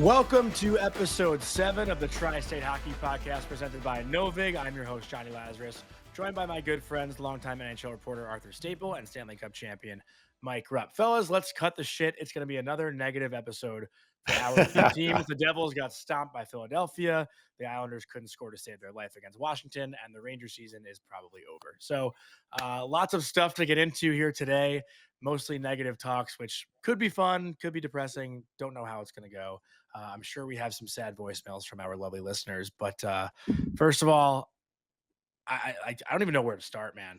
Welcome to episode 7 of the Tri-State Hockey Podcast presented by Novig. I'm your host, Jonny Lazarus, joined by my good friends, longtime NHL reporter Arthur Staple and Stanley Cup champion Mike Rupp. Fellas, let's cut the shit. It's going to be another negative episode for our three teams. The Devils got stomped by Philadelphia. The Islanders couldn't score to save their life against Washington, and the Rangers season is probably over. So lots of stuff to get into here today, mostly negative talks, which could be fun, could be depressing. Don't know how it's going to go. I'm sure we have some sad voicemails from our lovely listeners, but first of all, I don't even know where to start, man.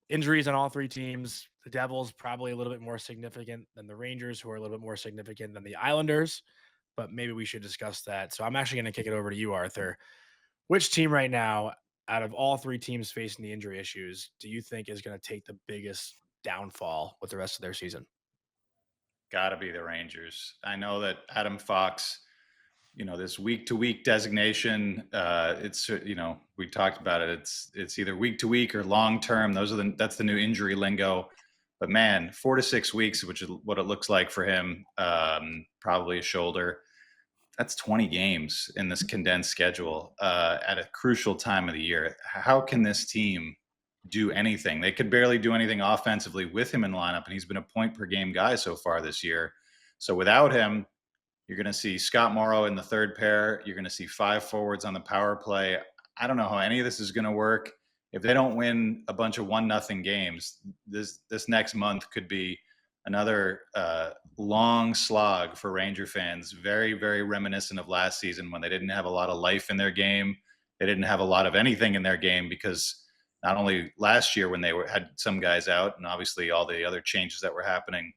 Injuries on all three teams. The Devils probably a little bit more significant than the Rangers, who are a little bit more significant than the Islanders, but maybe we should discuss that. So I'm actually going to kick it over to you, Arthur. Which team right now, out of all three teams facing the injury issues, do you think is going to take the biggest downfall with the rest of their season? Got to be the Rangers. I know that Adam Fox, this week-to-week designation. We talked about it. It's either week to week or long term. That's the new injury lingo. But man, 4 to 6 weeks, which is what it looks like for him. Probably a shoulder. That's 20 games in this condensed schedule at a crucial time of the year. How can this team do anything? They could barely do anything offensively with him in the lineup, and he's been a point per game guy so far this year. So without him, you're going to see Scott Morrow in the third pair. You're going to see 5 forwards on the power play. I don't know how any of this is going to work. If they don't win a bunch of 1-0 games, this next month could be another long slog for Ranger fans. Very, very reminiscent of last season when they didn't have a lot of life in their game. They didn't have a lot of anything in their game because not only last year when they had some guys out and obviously all the other changes that were happening,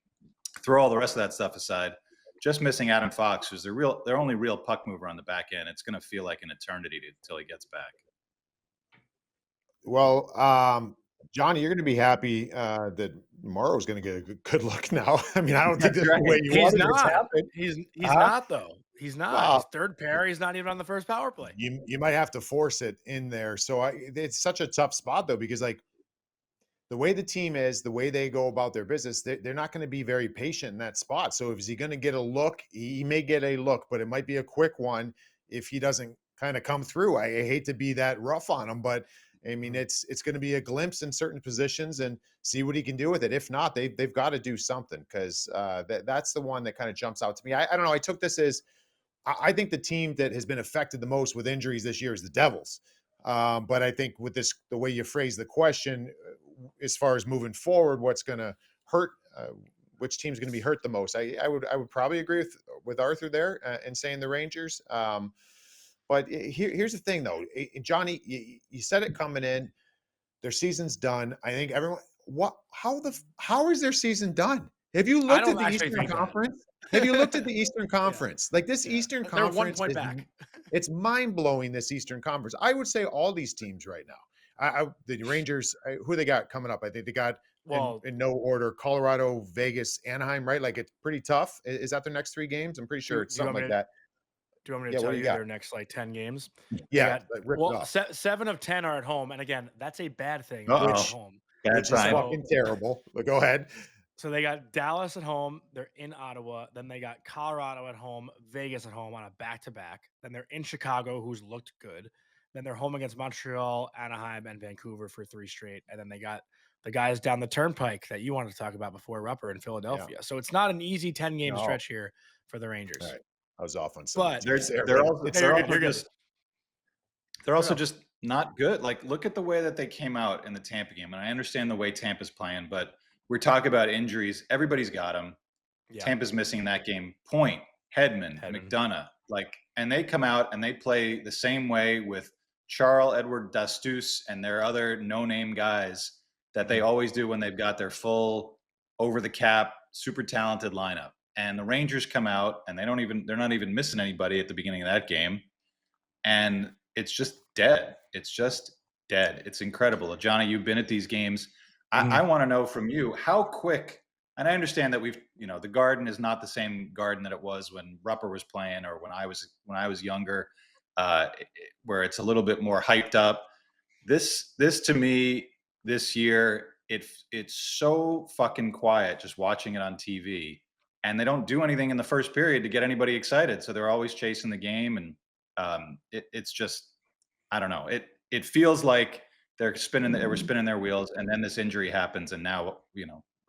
throw all the rest of that stuff aside, just missing Adam Fox, who's their only real puck mover on the back end. It's going to feel like an eternity until he gets back. Well, Johnny, you're going to be happy that Morrow's going to get a good look now. I mean, I don't think that's right. the way you He's wanted it to not. happen. He's not, though. He's not. Well, He's third pair. He's not even on the first power play. You might have to force it in there. So it's such a tough spot, though, because like the way the team is, the way they go about their business, they're not going to be very patient in that spot. So is he going to get a look? He may get a look, but it might be a quick one if he doesn't kind of come through. I hate to be that rough on him, but I mean, it's going to be a glimpse in certain positions and see what he can do with it. If not, they've got to do something because that's the one that kind of jumps out to me. I don't know. I took this as I think the team that has been affected the most with injuries this year is the Devils. But I think with this, the way you phrase the question, as far as moving forward, what's going to hurt, which team's going to be hurt the most? I would probably agree with Arthur there in saying the Rangers. But here's the thing, though, Johnny, you said it coming in. Their season's done. I think everyone. How is their season done? Have you looked at the Eastern Conference? Have you looked at the Eastern Conference? Yeah. Like this Eastern Conference, they're 1 point back. It's mind blowing. This Eastern Conference. I would say all these teams right now. The Rangers. Who they got coming up? I think they got in no order: Colorado, Vegas, Anaheim. Right? Like it's pretty tough. Is that their next 3 games? I'm pretty sure it's something like that. Do you want me to tell you their next 10 games? Yeah. 7 of 10 are at home. And again, that's a bad thing. At home. Which is fucking terrible. But go ahead. So they got Dallas at home. They're in Ottawa. Then they got Colorado at home, Vegas at home on a back-to-back. Then they're in Chicago, who's looked good. Then they're home against Montreal, Anaheim, and Vancouver for 3 straight. And then they got the guys down the turnpike that you wanted to talk about before, Rupper in Philadelphia. Yeah. So it's not an easy 10-game stretch here for the Rangers. Right. I was off on some. But they're also just not good. Like, look at the way that they came out in the Tampa game. And I understand the way Tampa's playing, but we're talking about injuries. Everybody's got them. Yeah. Tampa's missing that game. Point, Hedman, McDonough. And they come out and they play the same way with Charles Edward Dastus and their other no-name guys that they always do when they've got their full over-the-cap, super talented lineup. And the Rangers come out and they're not even missing anybody at the beginning of that game. And it's just dead. It's just dead. It's incredible. Johnny, you've been at these games. I want to know from you how quick, and I understand that the Garden is not the same Garden that it was when Rupper was playing or when I was younger, where it's a little bit more hyped up. This to me this year, it's so fucking quiet just watching it on TV. and they don't do anything in the first period to get anybody excited. So they're always chasing the game, and it's just, I don't know. It feels like they were spinning their wheels, and then this injury happens, and now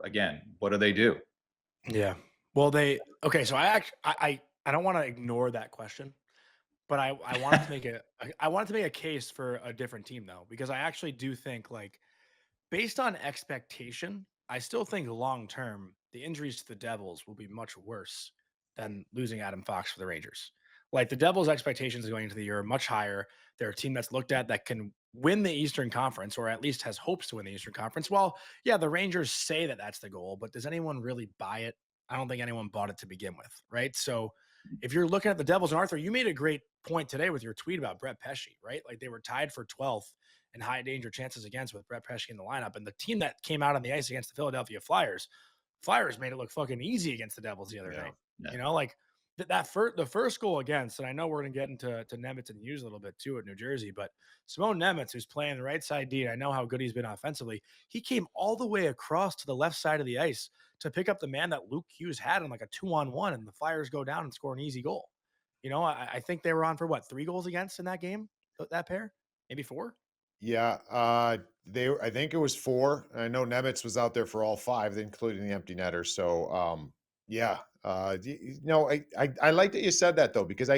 again, what do they do? Yeah. Well, okay. So I don't want to ignore that question, but I wanted to make I wanted to make a case for a different team though, because I actually do think like based on expectation, I still think long term the injuries to the Devils will be much worse than losing Adam Fox for the Rangers. Like the Devils' expectations going into the year are much higher. They're a team that's looked at that can win the Eastern Conference, or at least has hopes to win the Eastern Conference. Well, yeah, the Rangers say that that's the goal, but does anyone really buy it? I don't think anyone bought it to begin with, right? So if you're looking at the Devils, and Arthur, you made a great point today with your tweet about Brett Pesce, right? Like they were tied for 12th and high danger chances against with Brett Pesce in the lineup. And the team that came out on the ice against the Philadelphia Flyers made it look fucking easy against the Devils the other night. Yeah. Like the first goal against, and I know we're going to get into Nemec and Hughes a little bit too at New Jersey, but Simone Nemec, who's playing the right side D, and I know how good he's been offensively, he came all the way across to the left side of the ice to pick up the man that Luke Hughes had in like a 2-on-1, and the Flyers go down and score an easy goal. I think they were on for what, 3 goals against in that game, that pair, maybe 4. Yeah, I think it was 4. I know Nemitz was out there for all 5, including the empty netter. So, yeah, I like that you said that though, because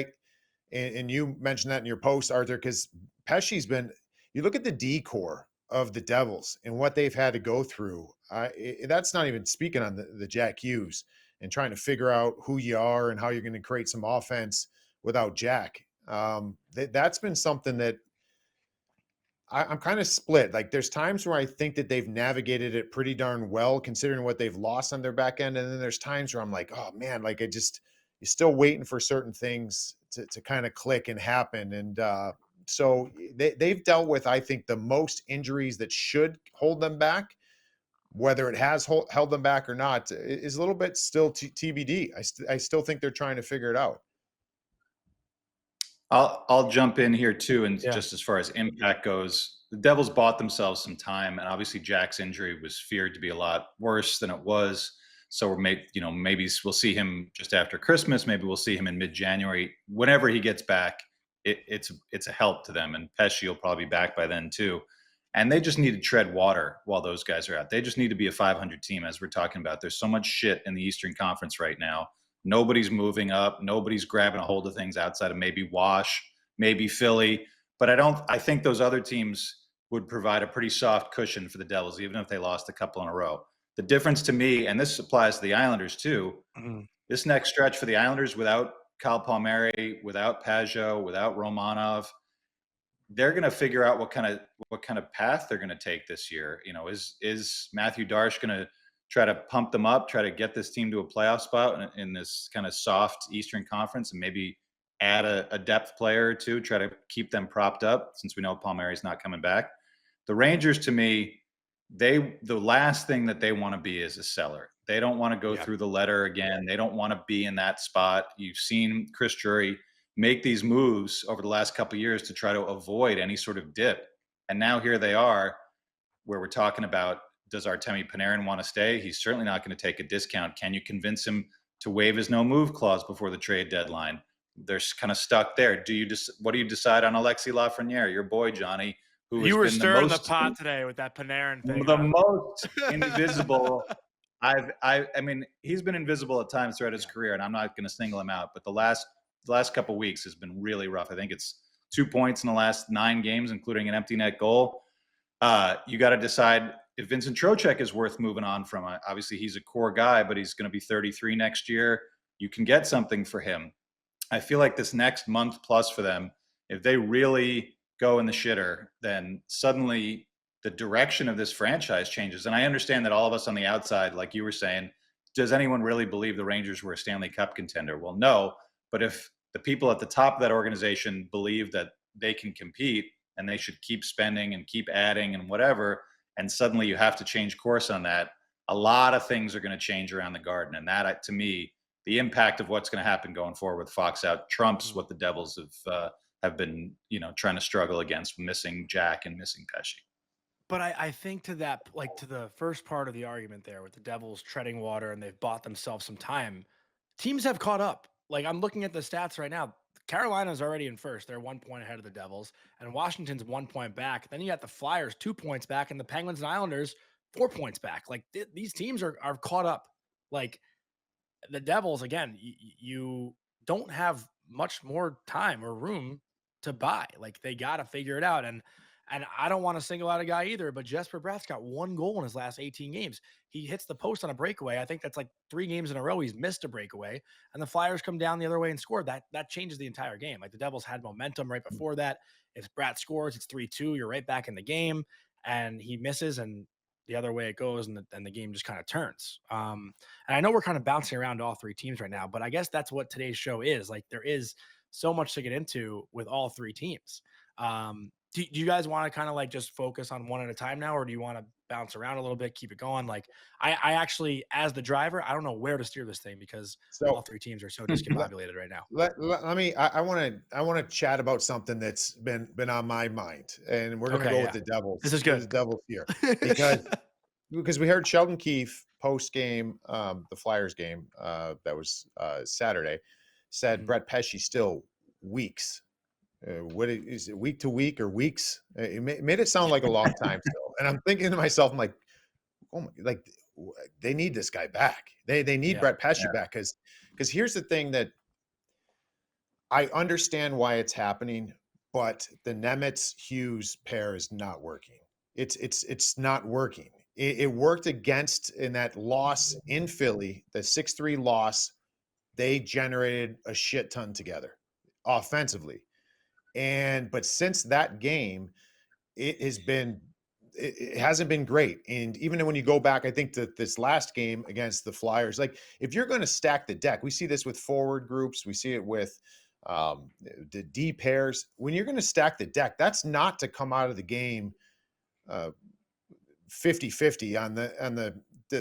and you mentioned that in your post, Arthur, because Pesce's been. You look at the D core of the Devils and what they've had to go through. That's not even speaking on the Jack Hughes and trying to figure out who you are and how you're going to create some offense without Jack. That's been something that I'm kind of split. Like there's times where I think that they've navigated it pretty darn well, considering what they've lost on their back end. And then there's times where I'm like, oh man, like you're still waiting for certain things to kind of click and happen. And so they've dealt with, I think, the most injuries that should hold them back. Whether it has held them back or not is a little bit still TBD. I still think they're trying to figure it out. I'll jump in here too, and Yeah. just as far as impact goes, the Devils bought themselves some time, and obviously Jack's injury was feared to be a lot worse than it was. So maybe we'll see him just after Christmas. Maybe we'll see him in mid-January. Whenever he gets back, it's a help to them, and Pesce will probably be back by then too. And they just need to tread water while those guys are out. They just need to be a 500 team, as we're talking about. There's so much shit in the Eastern Conference right now. Nobody's moving up. Nobody's grabbing a hold of things outside of maybe Wash, maybe Philly. But I think those other teams would provide a pretty soft cushion for the Devils, even if they lost a couple in a row. The difference to me, and this applies to the Islanders too, this next stretch for the Islanders without Kyle Palmieri, without Pajot, without Romanov, they're going to figure out what kind of path they're going to take this year. Is Matthew Darche going to try to pump them up, try to get this team to a playoff spot in this kind of soft Eastern Conference, and maybe add a depth player or two, try to keep them propped up since we know Palmieri's not coming back. The Rangers, to me, the last thing that they want to be is a seller. They don't want to go through the letter again. They don't want to be in that spot. You've seen Chris Drury make these moves over the last couple of years to try to avoid any sort of dip. And now here they are, where we're talking about, does Artemi Panarin want to stay? He's certainly not going to take a discount. Can you convince him to waive his no move clause before the trade deadline? They're kind of stuck there. What do you decide on Alexis Lafreniere, your boy Johnny, who You were been stirring the pot today with that Panarin thing. The most invisible. I mean, he's been invisible at times throughout his career, and I'm not going to single him out. But the last couple of weeks has been really rough. I think it's 2 points in the last 9 games, including an empty net goal. You got to decide if Vincent Trocheck is worth moving on from. Obviously, he's a core guy, but he's going to be 33 next year. You can get something for him. I feel like this next month plus for them, if they really go in the shitter, then suddenly the direction of this franchise changes. And I understand that all of us on the outside, like you were saying, does anyone really believe the Rangers were a Stanley Cup contender? Well, no. But if the people at the top of that organization believe that they can compete and they should keep spending and keep adding and whatever, and suddenly you have to change course on that, a lot of things are going to change around the Garden. And that, to me, the impact of what's going to happen going forward with Fox out trumps what the Devils have been, trying to struggle against, missing Jack and missing Pesce. But I think to that, like to the first part of the argument there with the Devils treading water and they've bought themselves some time, teams have caught up. Like I'm looking at the stats right now. Carolina's already in first. They're 1 point ahead of the Devils, and Washington's 1 point back. Then you got the Flyers 2 points back, and the Penguins and Islanders 4 points back. Like these teams are caught up. Like the Devils, again, you don't have much more time or room to buy. Like they got to figure it out. And I don't want to single out a guy either, but Jesper Bratt's got 1 goal in his last 18 games. He hits the post on a breakaway. I think that's like 3 games in a row he's missed a breakaway, and the Flyers come down the other way and score. That changes the entire game. Like the Devils had momentum right before that. If Bratt scores, it's 3-2. You're right back in the game, and he misses, and the other way it goes, and the game just kind of turns. And I know we're kind of bouncing around all three teams right now, but I guess that's what today's show is. Like there is so much to get into with all three teams. Do you guys want to kind of like just focus on one at a time now, or do you want to bounce around a little bit, keep it going? Like I actually, as the driver, I don't know where to steer this thing because all So three teams are so discombobulated right now. let me. I want to chat about something that's been on my mind, and we're gonna Okay, go yeah. with the Devils. This is good. The Devils here because we heard Sheldon Keefe post game, the Flyers game that was Saturday, said Mhm. Brett Pesce still weeks. What is it, week to week or weeks? It made it sound like a long time still. And I'm thinking to myself, I'm like, oh my, like they need this guy back. They need Yeah. Brett Pesce back because here's the thing that I understand why it's happening, but the Nemec Hughes pair is not working. It's not working. It worked against in that loss in Philly, the 6-3 loss. They generated a shit ton together offensively. But since that game, it hasn't been great. And even when you go back, I think that this last game against the Flyers, like if you're going to stack the deck, we see this with forward groups, we see it with the D pairs. When you're going to stack the deck, that's not to come out of the game 50-50 on the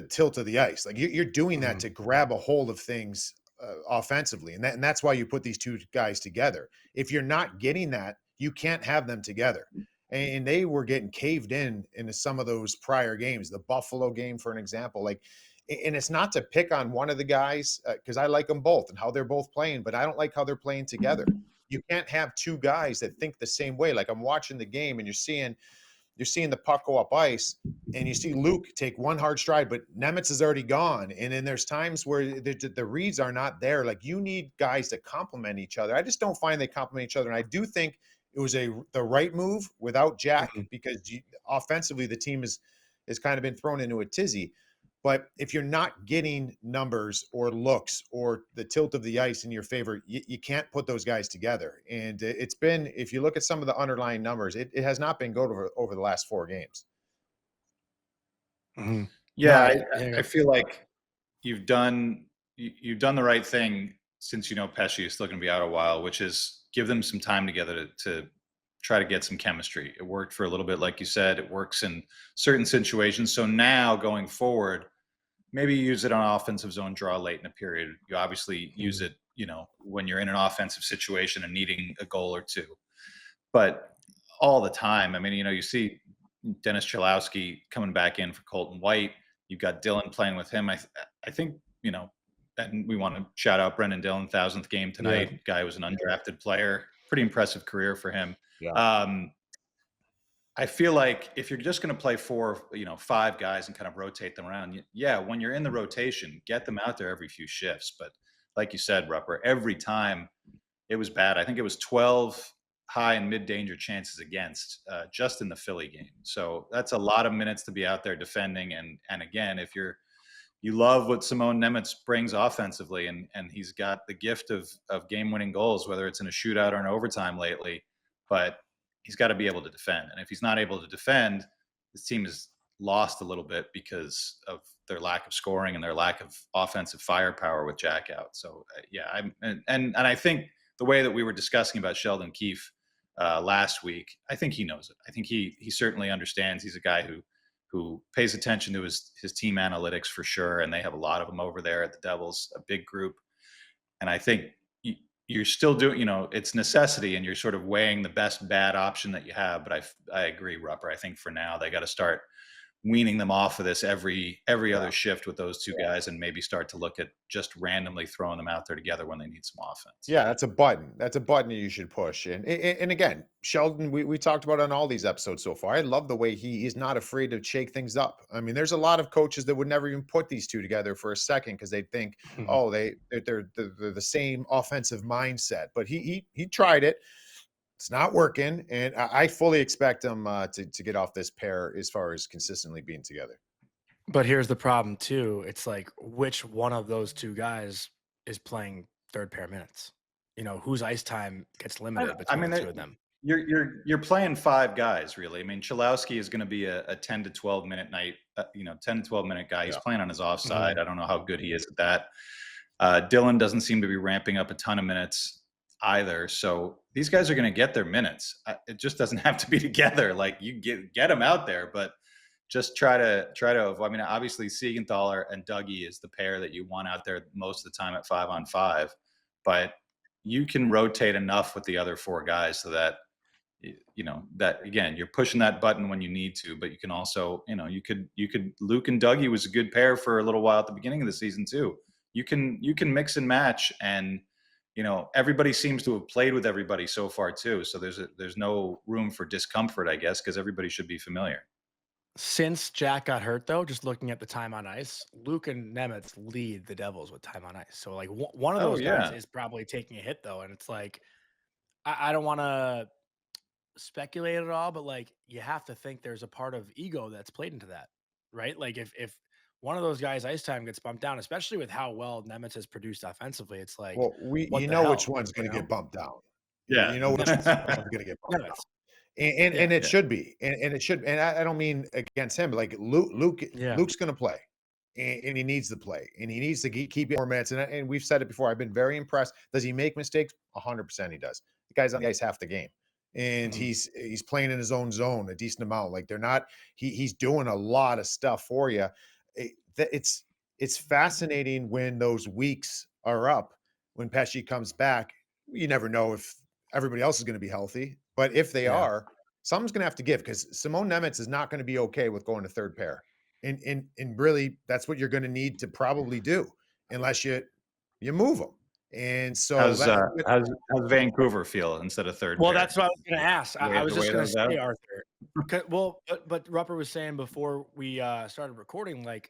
tilt of the ice. Like you're doing that to grab a hold of things offensively, and that's why you put these two guys together. If you're not getting that, you can't have them together. And they were getting caved into some of those prior games, the Buffalo game, for an example. Like, and it's not to pick on one of the guys because I like them both and how they're both playing, but I don't like how they're playing together. You can't have two guys that think the same way. Like I'm watching the game and you're seeing the puck go up ice and you see Luke take one hard stride, but Nemec is already gone. And then there's times where the reads are not there. Like you need guys that complement each other. I just don't find they complement each other. And I do think it was the right move without Jack because offensively the team is kind of been thrown into a tizzy. But if you're not getting numbers or looks or the tilt of the ice in your favor, you can't put those guys together. And it's been, if you look at some of the underlying numbers, it has not been good over the last 4 games. Yeah, I feel like you've done the right thing since Pesce is still going to be out a while, which is give them some time together to try to get some chemistry. It worked for a little bit, like you said. It works in certain situations. So now going forward, maybe you use it on offensive zone draw late in a period. You obviously use it, when you're in an offensive situation and needing a goal or two. But all the time, I mean, you see Dennis Chalowski coming back in for Colton White. You've got Dylan playing with him. I think, and we want to shout out Brendan Dillon, 1,000th game tonight. Yeah. Guy was an undrafted player. Pretty impressive career for him. Yeah. I feel like if you're just going to play 4, 5 guys and kind of rotate them around, when you're in the rotation, get them out there every few shifts. But like you said, Rupper, every time it was bad. I think it was 12 high and mid danger chances against just in the Philly game. So that's a lot of minutes to be out there defending. And again, if you love what Simone Nemec brings offensively, and he's got the gift of game-winning goals, whether it's in a shootout or an overtime lately, but he's got to be able to defend. And if he's not able to defend, this team is lost a little bit because of their lack of scoring and their lack of offensive firepower with Jack out. So and I think the way that we were discussing about Sheldon Keefe last week, I think he knows it. I think he certainly understands. He's a guy who pays attention to his team analytics for sure, and they have a lot of them over there at the Devils, a big group. And I think you're still doing, it's necessity, and you're sort of weighing the best bad option that you have. But I agree, Rupper. I think for now they got to start weaning them off of this every Yeah. other shift with those two guys, and maybe start to look at just randomly throwing them out there together when they need some offense. Yeah, that's a button. That's a button you should push. And again, Sheldon, we talked about on all these episodes so far. I love the way he is not afraid to shake things up. I mean, there's a lot of coaches that would never even put these two together for a second because they think, oh, they're the same offensive mindset. But he tried it. It's not working, and I fully expect them to get off this pair as far as consistently being together. But here's the problem too. It's like which one of those two guys is playing third pair minutes? Whose ice time gets limited I between mean, the two of them. you're playing five guys really. I mean, Chalowski is going to be a 10 to 12 minute night, 10 to 12 minute guy. He's Yeah. playing on his offside. I don't know how good he is at that. Dylan doesn't seem to be ramping up a ton of minutes either. So these guys are going to get their minutes. It just doesn't have to be together. Like you get them out there, but just try to. I mean, obviously Siegenthaler and Dougie is the pair that you want out there most of the time at 5-on-5, but you can rotate enough with the other four guys so that that again you're pushing that button when you need to, but you can also you could Luke and Dougie was a good pair for a little while at the beginning of the season too. You can mix and match, and everybody seems to have played with everybody so far too, so there's no room for discomfort, I guess, because everybody should be familiar. Since Jack got hurt, though, just looking at the time on ice, Luke and Nemec lead the Devils with time on ice. So, like, one of Oh those guys yeah. is probably taking a hit, though. And it's like, I don't want to speculate at all, but like, you have to think there's a part of ego that's played into that, right? Like, if one of those guys' ice time gets bumped down, especially with how well Nemec has produced offensively, it's like, Well, what you the know which hell, one's going to get bumped down. Yeah. You know which Nemec, one's going to get bumped down. Nemec. And Yeah, it Yeah. should be, and it should. And I don't mean against him, but like yeah. Luke's going to play, and he needs to play, and he needs to keep more minutes. And we've said it before. I've been very impressed. Does he make mistakes? 100% he does. The guy's on the ice half the game, and Mhm. he's playing in his own zone a decent amount. Like they're not. He's doing a lot of stuff for you. It's fascinating when those weeks are up. When Pesce comes back, you never know if everybody else is going to be healthy, but if they Yeah. are, something's going to have to give because Simone Nemec is not going to be okay with going to third pair, and really that's what you're going to need to probably do unless you move them. And so How's that how's Vancouver feel instead of third Well, pair? that's what I was gonna ask. I was The just way gonna those out? say, Arthur. Well, but Rupper was saying before we started recording, like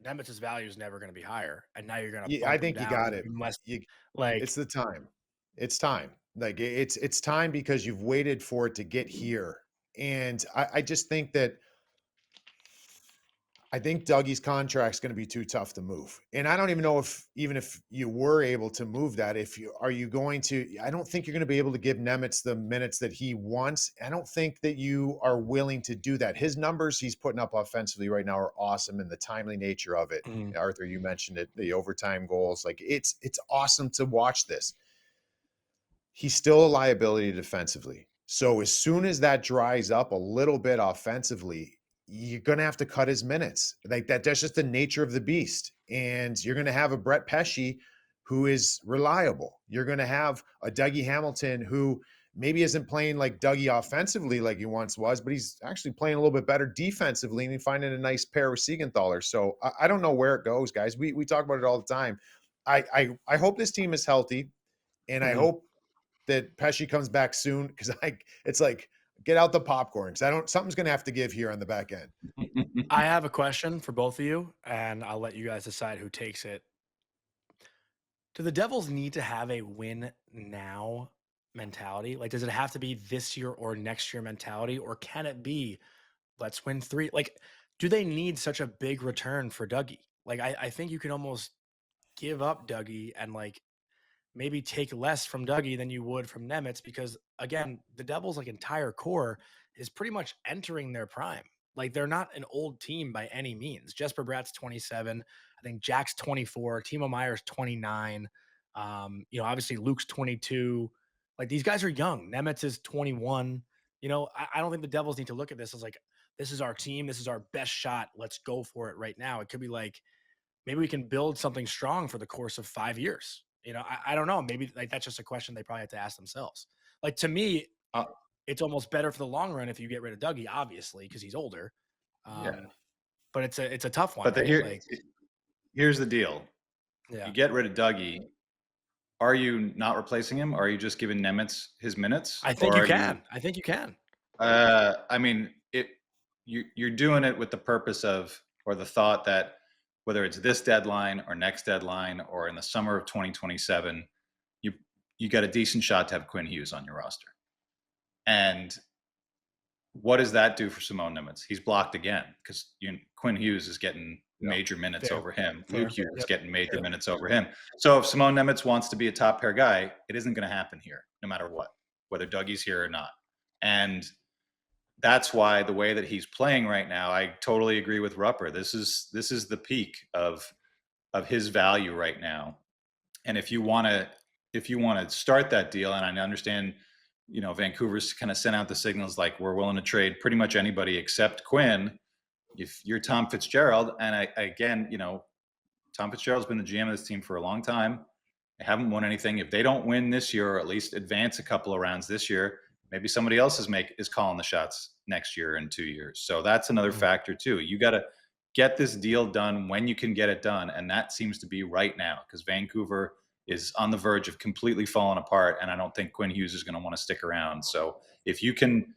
Nemec's value is never gonna be higher, and now you're gonna I bump him think you down got it. unless, You, it's like, the time. It's time. Like it's time because you've waited for it to get here. And I just think that I think Dougie's contract's going to be too tough to move. And I don't even know even if you were able to move that, are you going to, I don't think you're going to be able to give Nemec the minutes that he wants. I don't think that you are willing to do that. His numbers he's putting up offensively right now are awesome, and the timely nature of it. mhm. Arthur, you mentioned it, the overtime goals. Like it's awesome to watch this. He's still a liability defensively. So as soon as that dries up a little bit offensively, you're going to have to cut his minutes. Like that's just the nature of the beast. And you're going to have a Brett Pesce who is reliable. You're going to have a Dougie Hamilton who maybe isn't playing like Dougie offensively like he once was, but he's actually playing a little bit better defensively and finding a nice pair with Siegenthaler. So I don't know where it goes, guys. We talk about it all the time. I hope this team is healthy, and I Mhm. hope that Pesce comes back soon because it's like get out the popcorn because I don't something's gonna have to give here on the back end. I have a question for both of you, and I'll let you guys decide who takes it. Do the Devils need to have a win now mentality? Like, does it have to be this year or next year mentality, or can it be let's win three? Like, do they need such a big return for Dougie? Like, I think you can almost give up Dougie and like maybe take less from Dougie than you would from Nemec because again, the Devils' like entire core is pretty much entering their prime. Like they're not an old team by any means. Jesper Bratt's 27. I think Jack's 24. Timo Meyer's 29. Obviously Luke's 22. Like these guys are young. Nemec is 21. I don't think the Devils need to look at this as like, this is our team. This is our best shot. Let's go for it right now. It could be like, maybe we can build something strong for the course of 5 years. You know, I don't know. Maybe like that's just a question they probably have to ask themselves. Like to me, Uh, it's almost better for the long run if you get rid of Dougie, obviously, because he's older. yeah. But it's a tough one, But right? Like, here's the deal. yeah, You get rid of Dougie. Are you not replacing him? Are you just giving Nemec his minutes? I think Or you are can. I think you can. I mean, you're doing it with the purpose of, or the thought that whether it's this deadline or next deadline or in the summer of 2027, you got a decent shot to have Quinn Hughes on your roster. And what does that do for Simone Nemec? He's blocked again because Quinn Hughes is getting major minutes Fair. over him. Fair. Luke Hughes is Yep. getting major minutes over him. So if Simone Nemec wants to be a top pair guy, it isn't going to happen here, no matter what, whether Dougie's here or not. And that's why the way that he's playing right now, I totally agree with Rupper. This is the peak of his value right now. And if you want to start that deal, and I understand, you know, Vancouver's kind of sent out the signals like we're willing to trade pretty much anybody except Quinn. If you're Tom Fitzgerald, and again, you know, Tom Fitzgerald's been the GM of this team for a long time. They haven't won anything. If they don't win this year, or at least advance a couple of rounds this year, maybe somebody else is calling the shots next year in 2 years. So that's another factor too. You got to get this deal done when you can get it done, and that seems to be right now because Vancouver is on the verge of completely falling apart, and I don't think Quinn Hughes is going to want to stick around. So if you can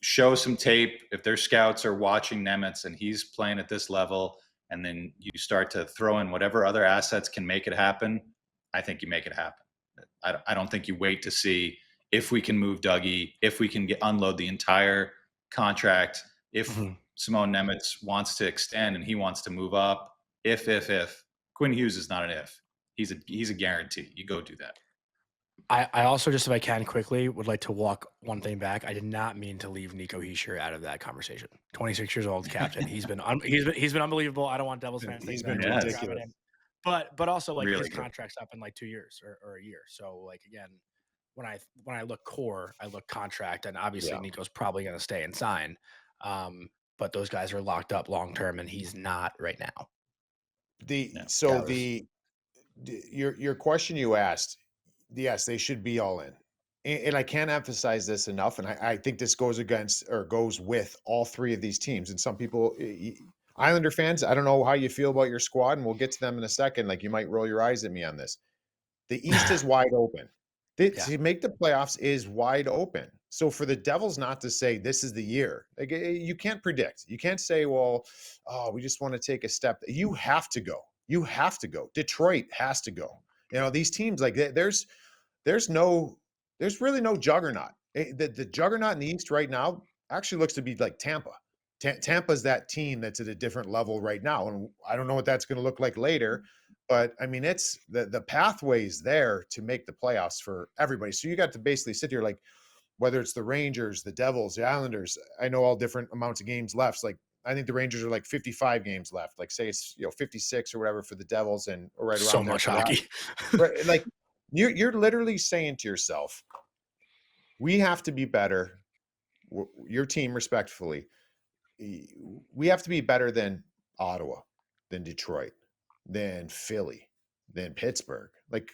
show some tape, if their scouts are watching Nemec and he's playing at this level, and then you start to throw in whatever other assets can make it happen, I think you make it happen. I don't think you wait to see if we can move Dougie, if we can unload the entire contract, if Simone Nemec wants to extend and he wants to move up, if Quinn Hughes is not an if, he's a guarantee. You go do that. I also, just if I can quickly, would like to walk one thing back. I did not mean to leave Nico Hischier out of that conversation. 26 years old, captain. He's been unbelievable. I don't want Devils fans He's thinking been that I'm ridiculous. grabbing him. But also like Really his good. contract's up in like 2 years or a year. So like again, when I look core, I look contract, and obviously Nico's probably going to stay and sign. But those guys are locked up long term, and he's not right now. Your question you asked, yes, they should be all in. And I can't emphasize this enough. And I think this goes with all three of these teams. And some people, Islander fans, I don't know how you feel about your squad, and we'll get to them in a second. Like, you might roll your eyes at me on this. The East is wide open. To make the playoffs is wide open. So for the Devils not to say this is the year, like, you can't predict. You can't say, well, we just want to take a step. You have to go. You have to go. Detroit has to go. You know, these teams, like, there's really no juggernaut. The juggernaut in the East right now actually looks to be like Tampa. Tampa's that team that's at a different level right now. And I don't know what that's going to look like later. But I mean, it's the pathways there to make the playoffs for everybody. So you got to basically sit here, like, whether it's the Rangers, the Devils, the Islanders, I know all different amounts of games left. Like, I think the Rangers are like 55 games left. Like, say it's 56 or whatever for the Devils, and or right around So there much for hockey. right, like, you're literally saying to yourself, we have to be better. Your team, respectfully, we have to be better than Ottawa, than Detroit, than Philly, than Pittsburgh. Like,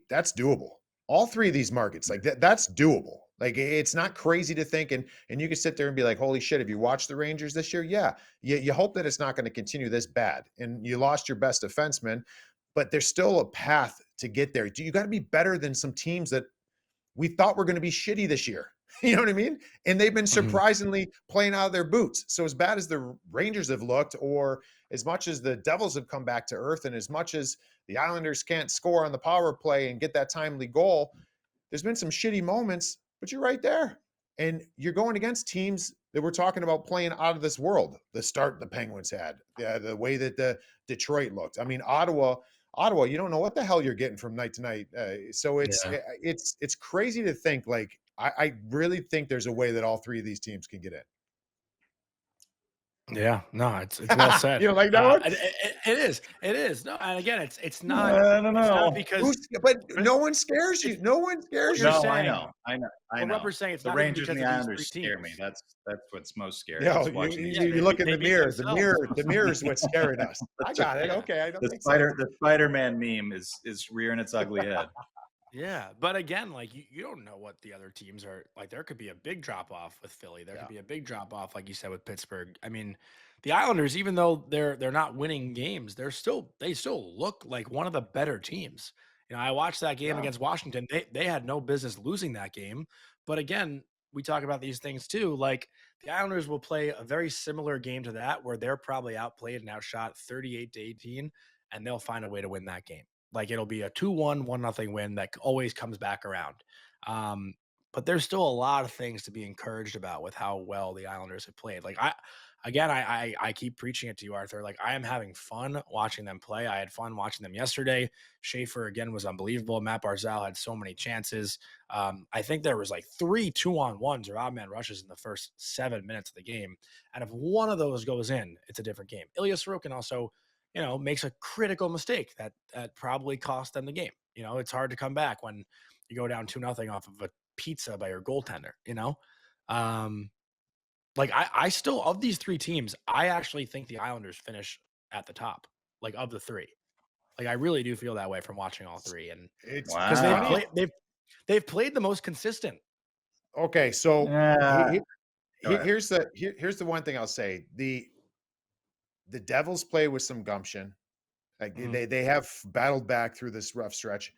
that's doable. All three of these markets, like that's doable. Like, it's not crazy to think, and you can sit there and be like, holy shit, have you watched the Rangers this year? Yeah. You hope that it's not going to continue this bad. And you lost your best defenseman, but there's still a path to get there. You got to be better than some teams that we thought were going to be shitty this year. You know what I mean? And they've been surprisingly playing out of their boots. So as bad as the Rangers have looked, or as much as the Devils have come back to earth, and as much as the Islanders can't score on the power play and get that timely goal, there's been some shitty moments, but you're right there. And you're going against teams that we're talking about playing out of this world. The start the Penguins had, the way that the Detroit looked. I mean, Ottawa, you don't know what the hell you're getting from night to night. So it's crazy to think, like, I really think there's a way that all three of these teams can get in. Yeah, no, it's well said. You don't like that one? It is. No, and again, it's not I don't know. because But but no one scares you. it's No one what scares you're you. No, I saying. know, I know, I What know. Rupper's saying, it's The not even Rangers and because the of these 3 Islanders scare me. teams. That's what's most scary. Yo, Just watching these. Yeah, you look in they the beat mirror. themselves. The mirror is what's scaring us. I That's got right. it. Yeah. Okay, that The makes sense. the Spider-Man meme is rearing its ugly head. Yeah, but again, like you don't know what the other teams are like. There could be a big drop off with Philly. There Yeah. could be a big drop off, like you said, with Pittsburgh. I mean, the Islanders, even though they're not winning games, they still look like one of the better teams. You know, I watched that game Yeah. against Washington. They had no business losing that game. But again, we talk about these things too. Like the Islanders will play a very similar game to that, where they're probably outplayed and outshot 38-18, and they'll find a way to win that game. Like it'll be a 2-1, 1-0 win that always comes back around. But there's still a lot of things to be encouraged about with how well the Islanders have played. Like I keep preaching it to you, Arthur. Like I am having fun watching them play. I had fun watching them yesterday. Schaefer again was unbelievable. Matt Barzal had so many chances. I think there was like 3 2-on-1s or odd man rushes in the first 7 minutes of the game. And if one of those goes in, it's a different game. Ilya Sorokin also, makes a critical mistake that probably cost them the game. It's hard to come back when you go down 2-0 off of a pizza by your goaltender. Um, like I still of these 3 teams, I actually think the Islanders finish at the top, like of the 3. Like I really do feel that way from watching all 3, and It's because Wow. they've played the most consistent. okay. So Yeah. Go ahead. here's the one thing I'll say. The Devils play with some gumption. Like Mhm. they have battled back through this rough stretch.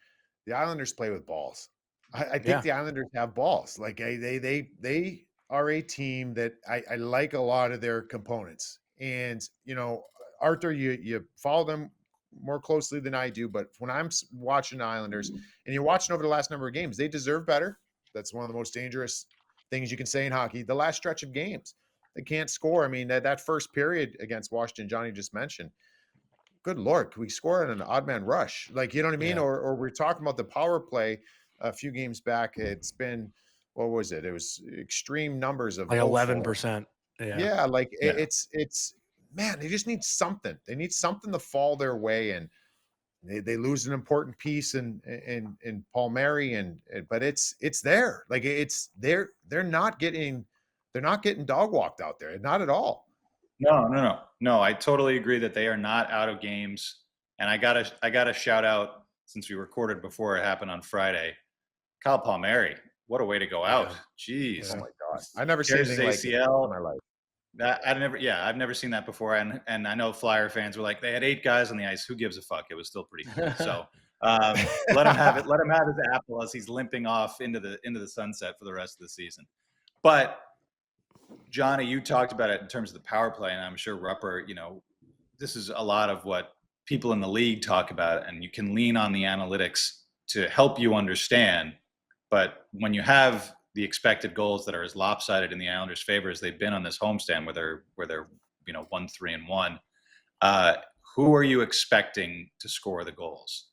The Islanders play with balls. I think Yeah. the Islanders have balls. Like they are a team that I like a lot of their components. And Arthur, you follow them more closely than I do. But when I'm watching the Islanders, and you're watching over the last number of games, they deserve better. That's one of the most dangerous things you can say in hockey. The last stretch of games, they can't score. I mean, that first period against Washington, Johnny just mentioned, good Lord, can we score on an odd man rush? Like, you know what I mean? Yeah. Or we're talking about the power play a few games back. It's been, what was it? It was extreme numbers of Like 0-4. 11%. Yeah. Yeah, like Yeah. it's man, they just need something. They need something to fall their way, and they lose an important piece in Palmieri, but it's there. Like they're not getting dog walked out there. Not at all. No. I totally agree that they are not out of games. And I gotta shout out, since we recorded before it happened on Friday, Kyle Palmieri. What a way to go out! Jeez, Oh Yeah. my God. I never seen tears his anything like it in ACL. my life. I've never seen that before. And I know Flyer fans were like, they had 8 guys on the ice. Who gives a fuck? It was still pretty cool. So let him have it. Let him have his apple as he's limping off into the sunset for the rest of the season. But Johnny, you talked about it in terms of the power play, and I'm sure Rupper, this is a lot of what people in the league talk about, and you can lean on the analytics to help you understand. But when you have the expected goals that are as lopsided in the Islanders' favor as they've been on this homestand, where they're 1-3-1, who are you expecting to score the goals?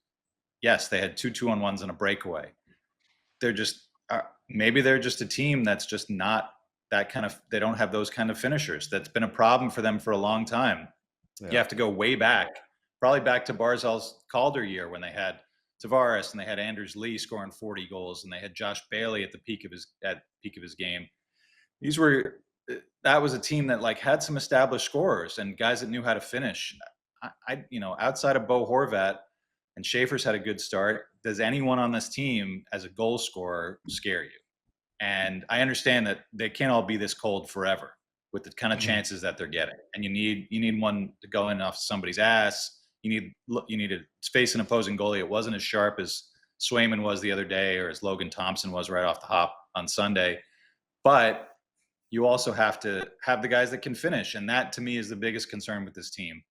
Yes, they had 2 2-on-1s and a breakaway. They're just maybe they're just a team that's just not that kind of. They don't have those kind of finishers. That's been a problem for them for a long time. Yeah. You have to go way back, probably back to Barzal's Calder year when they had Tavares and they had Anders Lee scoring 40 goals and they had Josh Bailey at the peak of his game. That was a team that like had some established scorers and guys that knew how to finish. Outside of Bo Horvat, and Schaefer's had a good start, does anyone on this team as a goal scorer scare you? And I understand that they can't all be this cold forever with the kind of chances that they're getting. And you need one to go in off somebody's ass. You need to face an opposing goalie. It wasn't as sharp as Swayman was the other day or as Logan Thompson was right off the hop on Sunday. But you also have to have the guys that can finish. And that to me is the biggest concern with this team.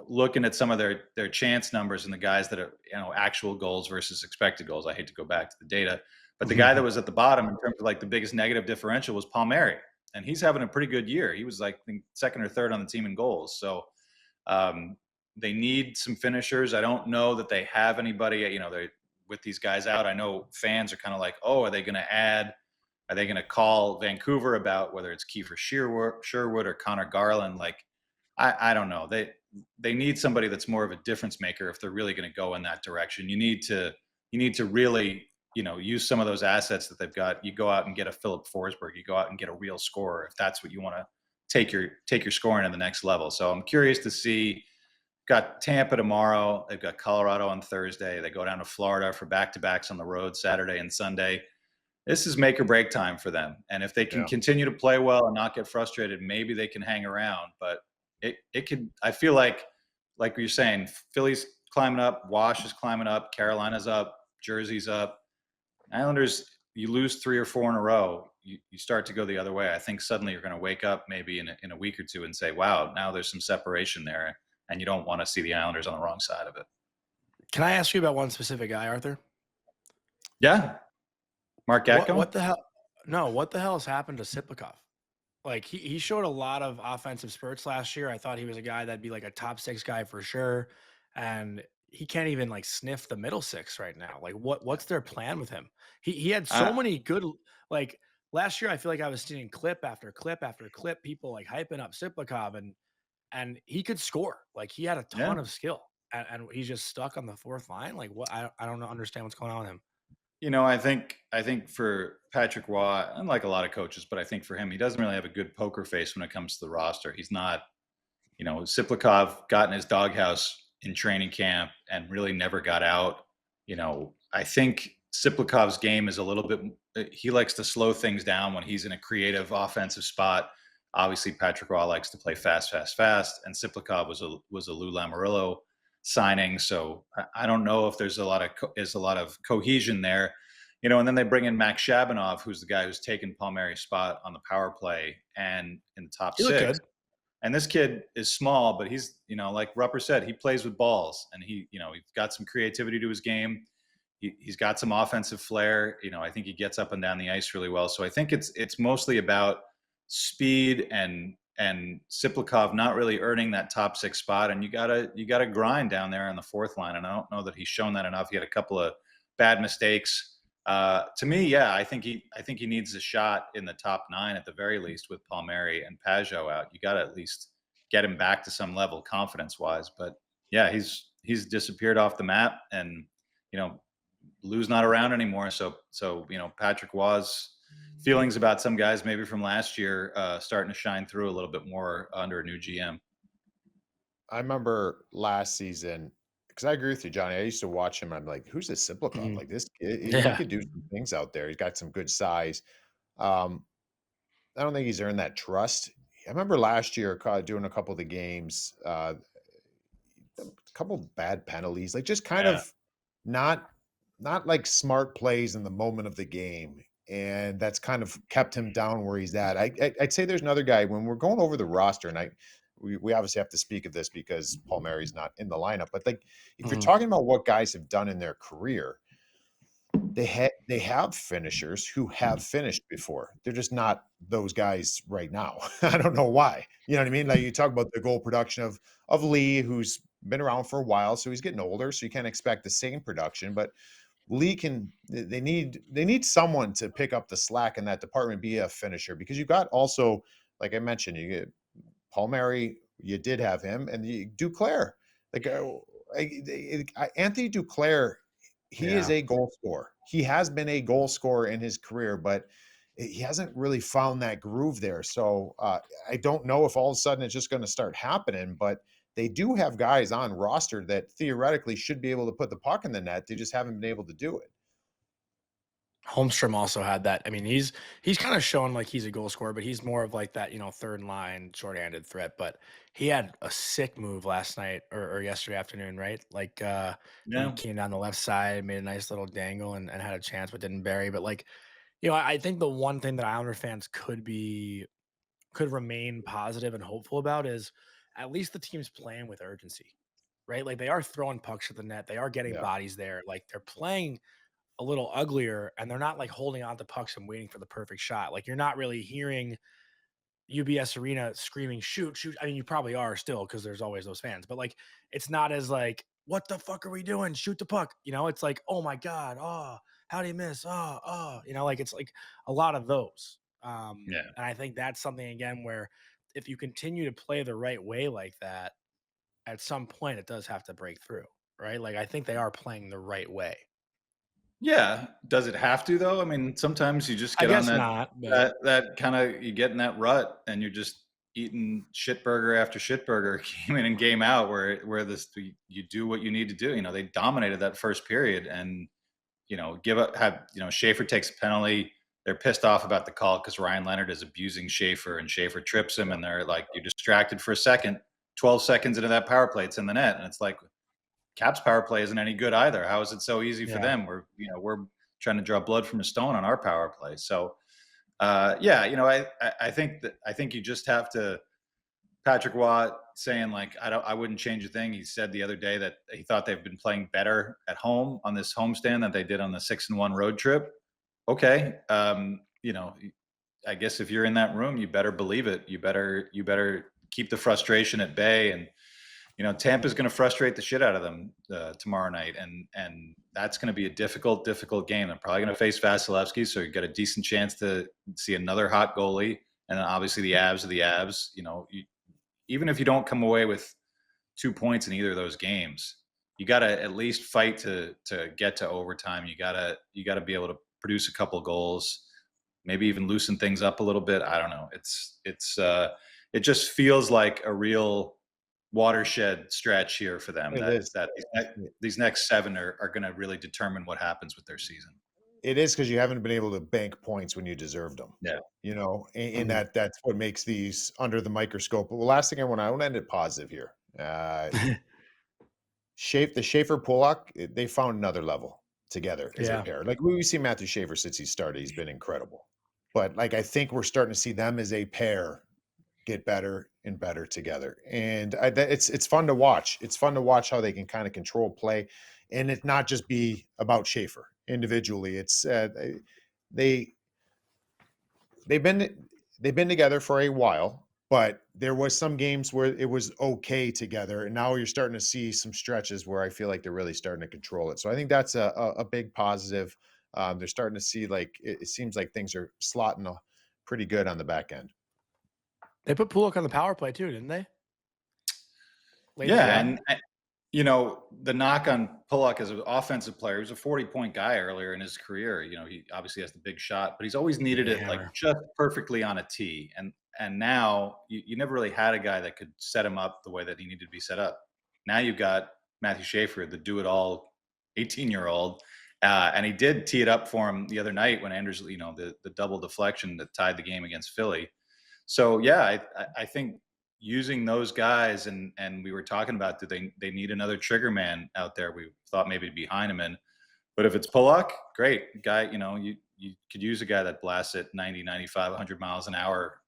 Looking at some of their chance numbers and the guys that are, actual goals versus expected goals. I hate to go back to the data, but the guy that was at the bottom in terms of like the biggest negative differential was Palmieri, and he's having a pretty good year. He was like second or third on the team in goals. So they need some finishers. I don't know that they have anybody, they with these guys out. I know fans are kind of like, oh, are they going to add Are they going to call Vancouver about whether it's Kiefer Sherwood or Connor Garland? Like, I don't know. They need somebody that's more of a difference maker if they're really going to go in that direction. You need to really, use some of those assets that they've got. You go out and get a Philip Forsberg. You go out and get a real scorer if that's what you want to take your scoring to the next level. So I'm curious to see. Got Tampa tomorrow. They've got Colorado on Thursday. They go down to Florida for back-to-backs on the road Saturday and Sunday. This is make or break time for them. And if they can Yeah. continue to play well and not get frustrated, maybe they can hang around. But it could. I feel like you're saying, Philly's climbing up, Wash is climbing up, Carolina's up, Jersey's up. Islanders, you lose 3 or 4 in a row, you start to go the other way. I think suddenly you're going to wake up maybe in a week or two and say, wow, now there's some separation there, and you don't want to see the Islanders on the wrong side of it. Can I ask you about one specific guy, Arthur? Yeah. Mark Gatko? What the hell? No, what the hell has happened to Siplikov? Like he showed a lot of offensive spurts last year. I thought he was a guy that'd be like a top 6 guy for sure. And he can't even like sniff the middle 6 right now. Like what's their plan with him? He had so many good, like last year. I feel like I was seeing clip after clip after clip, people like hyping up Siplikov, and he could score. Like he had a ton Yeah. of skill, and he's just stuck on the 4th line. Like what? I don't understand what's going on with him. I think for Patrick Waugh, unlike a lot of coaches, but I think for him, he doesn't really have a good poker face when it comes to the roster. He's not, Siplikov got in his doghouse in training camp and really never got out. I think Siplikov's game is a little bit, he likes to slow things down when he's in a creative offensive spot. Obviously, Patrick Waugh likes to play fast, fast, fast, and Siplikov was a Lou Lamoriello signing. So I don't know if there's a lot of cohesion there. And then they bring in Max Shabunov, who's the guy who's taken Palmieri's spot on the power play and in the top He looked 6. good. And this kid is small, but he's, like Rupper said, he plays with balls, and he's got some creativity to his game. He's got some offensive flair. I think he gets up and down the ice really well. So I think it's mostly about speed and Siplikov not really earning that top 6 spot. And you gotta grind down there on the 4th line. And I don't know that he's shown that enough. He had a couple of bad mistakes. To me, yeah, I think he needs a shot in the top 9 at the very least with Palmieri and Pajot out. You got to at least get him back to some level confidence wise. But yeah, he's disappeared off the map, and Lou's not around anymore. So Patrick Waugh's feelings about some guys maybe from last year starting to shine through a little bit more under a new GM. I remember last season, because I agree with you, Johnny. I used to watch him. I'm like, who's this Siplikov? Mhm. Like this kid, he Yeah. could do some things out there. He's got some good size. Um, I don't think he's earned that trust. I remember last year doing a couple of the games, a couple bad penalties, like just kind Yeah. of not like smart plays in the moment of the game, and that's kind of kept him down where he's at. I'd say there's another guy when we're going over the roster, and we obviously have to speak of this because Paul Mary's not in the lineup, but like if you're Mhm. talking about what guys have done in their career, they have finishers who have finished before. They're just not those guys right now. I don't know why. You know what I mean? Like you talk about the goal production of Lee, who's been around for a while, so he's getting older, so you can't expect the same production. But Lee can. They need someone to pick up the slack in that department, be a finisher, because you got also, like I mentioned, you get Paul Mary. You did have him, and Duclair. Like Anthony Duclair, he is Yeah. a goal scorer. He has been a goal scorer in his career, but he hasn't really found that groove there. So I don't know if all of a sudden it's just going to start happening, but they do have guys on roster that theoretically should be able to put the puck in the net. They just haven't been able to do it. Holmstrom also had that. I mean, he's kind of shown like he's a goal scorer, but he's more of like that, 3rd line shorthanded threat. But he had a sick move last night or yesterday afternoon, right? Like he Yeah. came down the left side, made a nice little dangle and had a chance but didn't bury. But like, I think the one thing that Islander fans could remain positive and hopeful about is at least the team's playing with urgency, right? Like they are throwing pucks at the net, they are getting Yeah. bodies there, like they're playing a little uglier and they're not like holding on to pucks and waiting for the perfect shot. Like you're not really hearing UBS Arena screaming, shoot, shoot. I mean, you probably are still because there's always those fans, but like it's not as like, what the fuck are we doing? Shoot the puck. It's like, oh my God. Oh, how do you miss? Like it's like a lot of those. Yeah. And I think that's something again where if you continue to play the right way like that, at some point it does have to break through, right? Like I think they are playing the right way. Yeah. Does it have to though? I mean, sometimes you just I get on guess that not, but that kind of you get in that rut and you're just eating shitburger after shitburger game in and game out where this you do what you need to do. They dominated that first period and give up have Schaefer takes a penalty. They're pissed off about the call because Ryan Leonard is abusing Schaefer and Schaefer trips him and they're like, you're distracted for a second. 12 seconds into that power play, it's in the net. And it's like, Caps power play isn't any good either. How is it so easy for yeah. them? We're trying to draw blood from a stone on our power play. So I think you just have to. Patrick Watt saying like I wouldn't change a thing. He said the other day that he thought they've been playing better at home on this homestand than they did on the 6-1 road trip. Okay, I guess if you're in that room, you better believe it. You better keep the frustration at bay and Tampa's going to frustrate the shit out of them tomorrow night, and that's going to be a difficult game. They're probably going to face Vasilevsky, so you got a decent chance to see another hot goalie, and then obviously the Avs are the Avs. Even if you don't come away with 2 points in either of those games, you got to at least fight to get to overtime. You got to be able to produce a couple goals, maybe even loosen things up a little bit. I don't know. It just feels like a real watershed stretch here for them. These next 7 are going to really determine what happens with their season. It is because you haven't been able to bank points when you deserved them. Yeah. And that's what makes these under the microscope. But the last thing I want to end it positive here. The Schaefer Pulock, they found another level together as a pair. Like we see Matthew Schaefer since he started, he's been incredible. But like I think we're starting to see them as a pair get better and better together, and it's fun to watch. It's fun to watch how they can kind of control play, and it not just be about Schaefer individually. It's they've been together for a while, but there was some games where it was okay together, and now you're starting to see some stretches where I feel like they're really starting to control it. So I think that's a big positive. They're starting to see like it seems like things are slotting pretty good on the back end. They put Pulock on the power play too, didn't they? Yeah, and the knock on Pulock as an offensive player, he was a 40-point guy earlier in his career. He obviously has the big shot, but he's always needed it like just perfectly on a tee. And now you never really had a guy that could set him up the way that he needed to be set up. Now you've got Matthew Schaefer, the do-it-all 18-year-old, and he did tee it up for him the other night when Anders, the double deflection that tied the game against Philly. So yeah, I think using those guys and we were talking about they need another trigger man out there. We thought maybe behind him but if it's Pulock, great guy. You could use a guy that blasts at 90, 95, 100 miles an hour,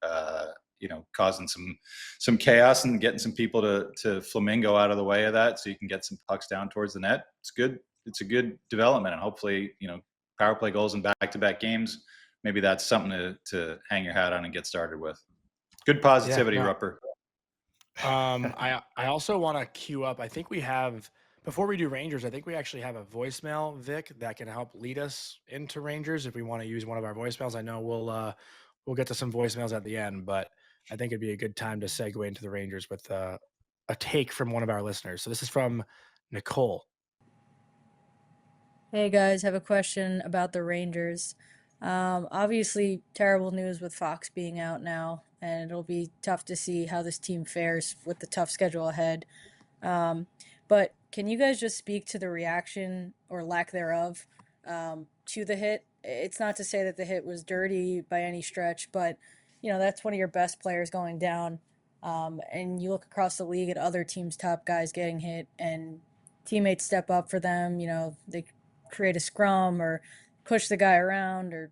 causing some chaos and getting some people to flamingo out of the way of that so you can get some pucks down towards the net. It's good. It's a good development, and hopefully, power play goals in back-to-back games. Maybe that's something to hang your hat on and get started with. Good positivity, Rupper. I also want to queue up. I think we have, before we do Rangers, I think we actually have a voicemail, Vic, that can help lead us into Rangers if we want to use one of our voicemails. I know we'll get to some voicemails at the end, but I think it'd be a good time to segue into the Rangers with a take from one of our listeners. So this is from Nicole. Hey guys, have a question about the Rangers. Obviously, terrible news with Fox being out now, and it'll be tough to see how this team fares with the tough schedule ahead. But can you guys just speak to the reaction or lack thereof to the hit? It's not to say that the hit was dirty by any stretch, but that's one of your best players going down. And you look across the league at other teams' top guys getting hit, and teammates step up for them. They create a scrum or push the guy around or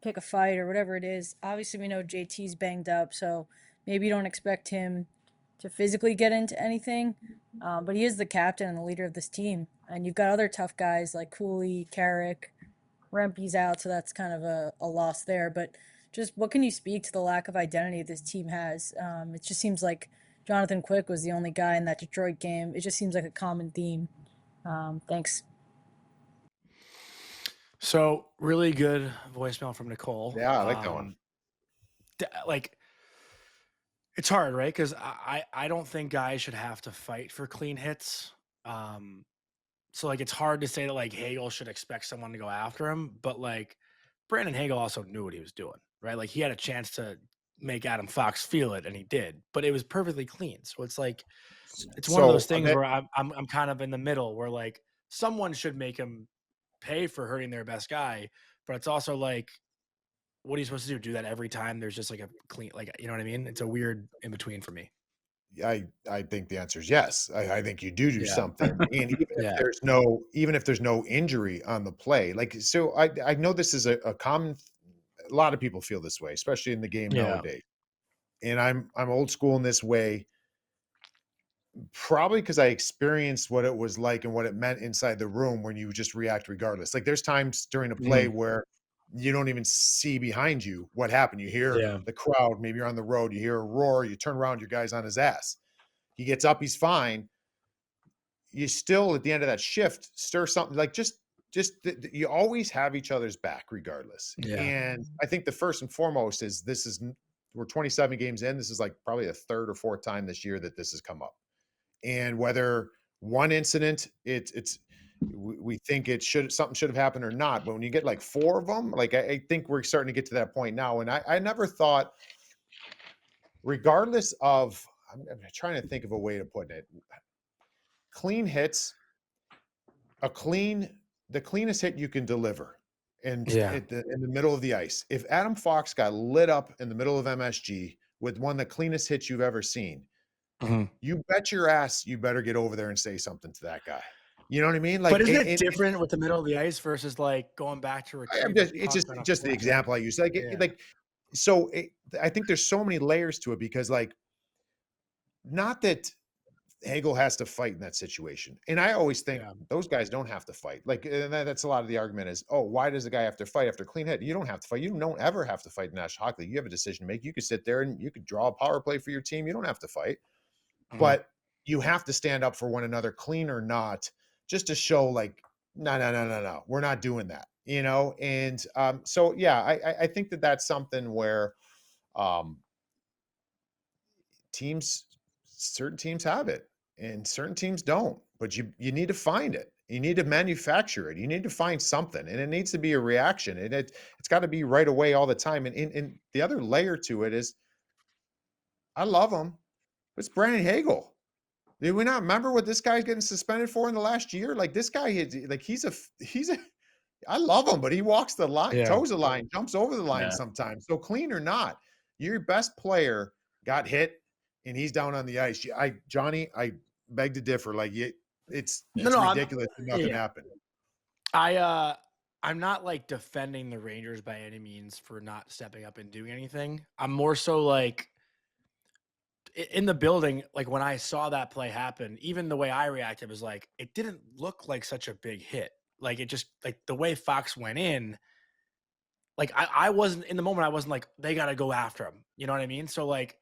pick a fight or whatever it is. Obviously, we know JT's banged up, so maybe you don't expect him to physically get into anything, but he is the captain and the leader of this team. And you've got other tough guys like Cooley, Carrick, Rempe's out, so that's kind of a loss there. But just what can you speak to the lack of identity this team has? It just seems like Jonathan Quick was the only guy in that Detroit game. It just seems like a common theme. Thanks. So really good voicemail from Nicole. Yeah, I like that one. Like it's hard, right? Because I don't think guys should have to fight for clean hits. So like it's hard to say that like Hagel should expect someone to go after him, but like Brandon Hagel also knew what he was doing, right? Like he had a chance to make Adam Fox feel it, and he did, but it was perfectly clean. So it's like it's one of those So things where I'm kind of in the middle, where like someone should make him pay for hurting their best guy, but it's also like, what are you supposed to do? Do that every time there's just like a clean, like, you know what I mean? It's a weird in between for me. I think the answer is yes. I think you do Yeah. something, and Yeah. even if there's no injury on the play, like so, I know this is a common. A lot of people feel this way, especially in the game Yeah. nowadays. And I'm old school in this way, probably because I experienced what it was like and what it meant inside the room when you just react regardless. Like there's times during a play Mhm. where you don't even see behind you what happened. You hear Yeah. the crowd, maybe you're on the road, you hear a roar, you turn around, your guy's on his ass. He gets up, he's fine. You still at the end of that shift stir something like you always have each other's back regardless. Yeah. And I think the first and foremost is we're 27 games in. This is like probably the third or fourth time this year that this has come up. And whether one incident, we think something should have happened or not. But when you get like four of them, like I think we're starting to get to that point now. And I never thought, regardless of, I'm trying to think of a way to put it, clean hits, the cleanest hit you can deliver, and Yeah. in the middle of the ice. If Adam Fox got lit up in the middle of MSG with one of the cleanest hits you've ever seen, Mhm. you bet your ass you better get over there and say something to that guy. You know what I mean? Like, But isn't it different with the middle of the ice versus like going back to I'm retrieve a just it's puck on a just the flat? example I use. Like, Yeah. I think there's so many layers to it because, like, not that Hagel has to fight in that situation. And I always think Yeah. those guys don't have to fight. Like, and that's a lot of the argument is, oh, why does the guy have to fight after clean hit? You don't have to fight. You don't ever have to fight in National Hockey League. You have a decision to make. You could sit there and you could draw a power play for your team. You don't have to fight, Mhm. but you have to stand up for one another, clean or not, just to show like, no, we're not doing that, you know? And so, yeah, I think that that's something where um, teams, certain teams have it and certain teams don't, but you need to find it. You need to manufacture it. You need to find something, and it needs to be a reaction, and it's got to be right away all the time. And the other layer to it is, I love him. It's Brandon Hagel. Did we not remember what this guy's getting suspended for in the last year? Like this guy, he's a. I love him, but he walks the line, Yeah. toes the line, jumps over the line Yeah. sometimes. So clean or not, your best player got hit, and he's down on the ice. Johnny, I beg to differ. Like it's No, ridiculous that nothing yeah. happened. I'm not like defending the Rangers by any means for not stepping up and doing anything. I'm more so like in the building, like when I saw that play happen, even the way I reacted was like, it didn't look like such a big hit. Like it just like the way Fox went in, like I wasn't in the moment, I wasn't like, they gotta go after him. You know what I mean? So like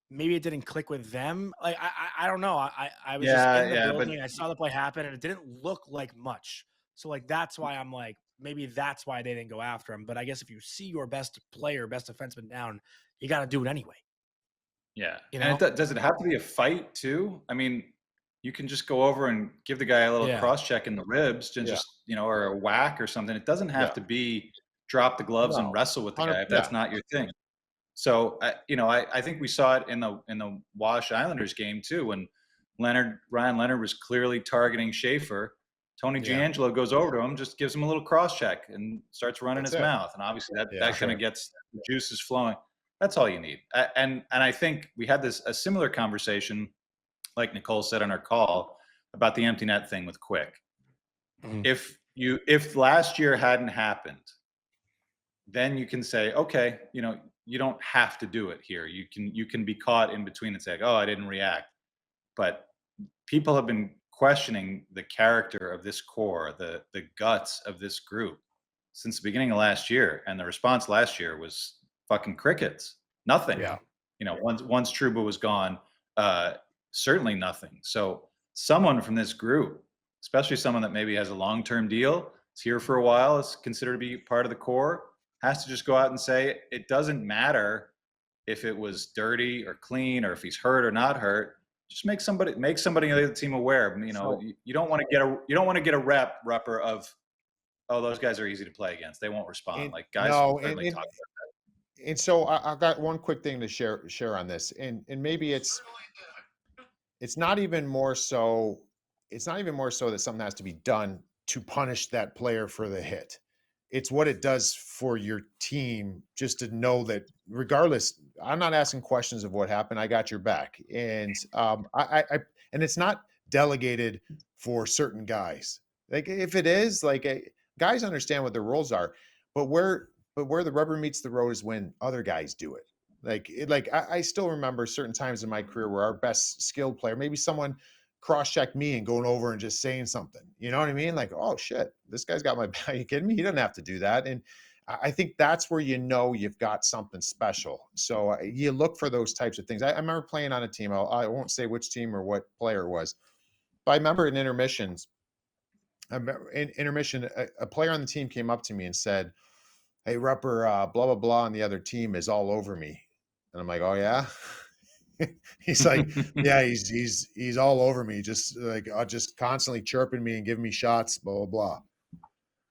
maybe it didn't click with them. Like I don't know. I was just in the Yeah, building, but I saw the play happen, and it didn't look like much. So like that's why I'm like, maybe that's why they didn't go after him. But I guess if you see your best player, best defenseman down, you gotta do it anyway. yeah. You And know? does it have to be a fight too? I mean, you can just go over and give the guy a little Yeah. cross check in the ribs and Yeah. just, or a whack or something. It doesn't have Yeah. to be drop the gloves and No. wrestle with the 100 guy if that's not your thing. So I think we saw it in the Wash Islanders game too when Ryan Leonard was clearly targeting Schaefer. Tony Yeah. Giangelo goes over to him, just gives him a little cross check and starts running That's his it. mouth, and obviously that Yeah, kind sure. of gets the juices flowing. That's all you need. And I think we had a similar conversation, like Nicole said on our call, about the empty net thing with Quick. Mhm. If last year hadn't happened, then you can say, okay, you don't have to do it here. You can be caught in between and say, oh, I didn't react. But people have been questioning the character of this core, the guts of this group since the beginning of last year. And the response last year was fucking crickets. Nothing. Yeah. Once Trouba was gone, certainly nothing. So someone from this group, especially someone that maybe has a long-term deal, is here for a while, is considered to be part of the core, has to just go out and say it doesn't matter if it was dirty or clean or if he's hurt or not hurt. Just make somebody on the other team aware. You know, you don't want to get a repper of, oh, those guys are easy to play against. They won't respond. Like guys certainly talk about that. And so I got one quick thing to share on this, and maybe it's not even more so. It's not even more so that something has to be done to punish that player for the hit. It's what it does for your team, just to know that regardless, I'm not asking questions of what happened. I got your back. And I and it's not delegated for certain guys. Like if it is, like guys understand what their roles are, but where the rubber meets the road is when other guys do it. Like I still remember certain times in my career where our best skilled player, maybe someone cross-check me and going over and just saying something, you know what I mean? Like, oh shit, this guy's got my back. Are you kidding me? He doesn't have to do that. And I think that's where you know you've got something special. So you look for those types of things. I remember playing on a team. I won't say which team or what player it was, but I remember in intermissions, a player on the team came up to me and said, "Hey, Rupper, blah, blah, blah on the other team is all over me." And I'm like, "Oh yeah?" He's like, "Yeah, he's all over me, just like just constantly chirping me and giving me shots, blah, blah, blah."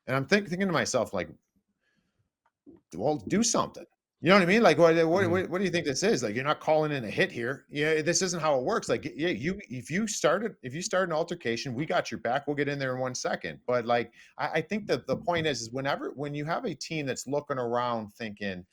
And I'm thinking to myself, like, well, do something. You know what I mean? Like, what do you think this is? Like, you're not calling in a hit here. Yeah, this isn't how it works. Like, yeah, if you start an altercation, we got your back. We'll get in there in 1 second. But like, I think that the point is when you have a team that's looking around thinking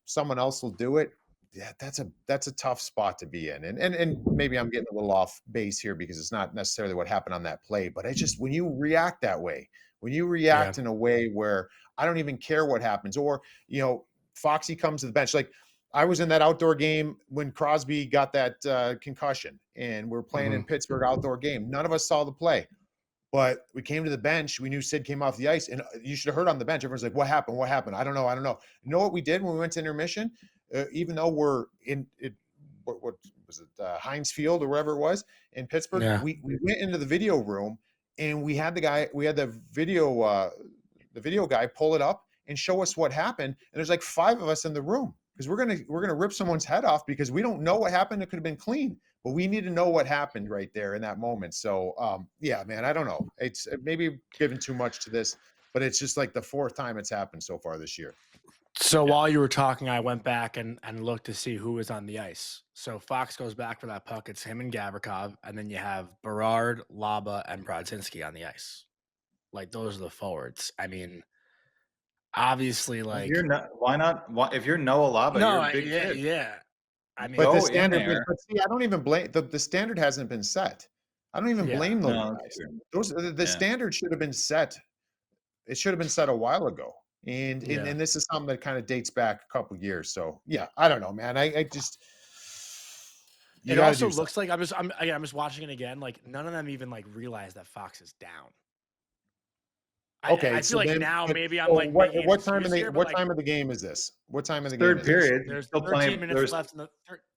someone else will do it, yeah, that's a tough spot to be in. And maybe I'm getting a little off base here because it's not necessarily what happened on that play, but it's just when you react that way, when you react in a way where I don't even care what happens, or Foxy comes to the bench. Like I was in that outdoor game when Crosby got that concussion, and we're playing in Pittsburgh outdoor game. None of us saw the play. But we came to the bench. We knew Sid came off the ice, and you should have heard on the bench. Everyone's like, "What happened? What happened? I don't know. I don't know." You know what we did when we went to intermission? Even though we're in it, what was it, Heinz Field or wherever it was in Pittsburgh? Yeah. We went into the video room, and we had the video guy pull it up and show us what happened. And there's like 5 of us in the room because we're gonna rip someone's head off because we don't know what happened. It could have been clean. But we need to know what happened right there in that moment. So, yeah, man, I don't know. It's maybe giving too much to this, but it's just like the 4th time it's happened so far this year. So while you were talking, I went back and looked to see who was on the ice. So Fox goes back for that puck. It's him and Gavrikov, and then you have Berard, Laba, and Brodzinski on the ice. Like those are the forwards. I mean, obviously, like why not? If you're Noah Laba, you're a big kid. Yeah. I mean, but the go in standard, there. but see, I don't even blame the standard hasn't been set. I don't even blame those No, guys. The standard should have been set. It should have been set a while ago. And this is something that kind of dates back a couple years. So yeah, I don't know, man. I just it also looks like I'm just watching it again. Like none of them even like realize that Fox is down. Okay, I feel like now maybe I'm like what time of the game is this? What time of the game? Third period. There's 13 minutes left in the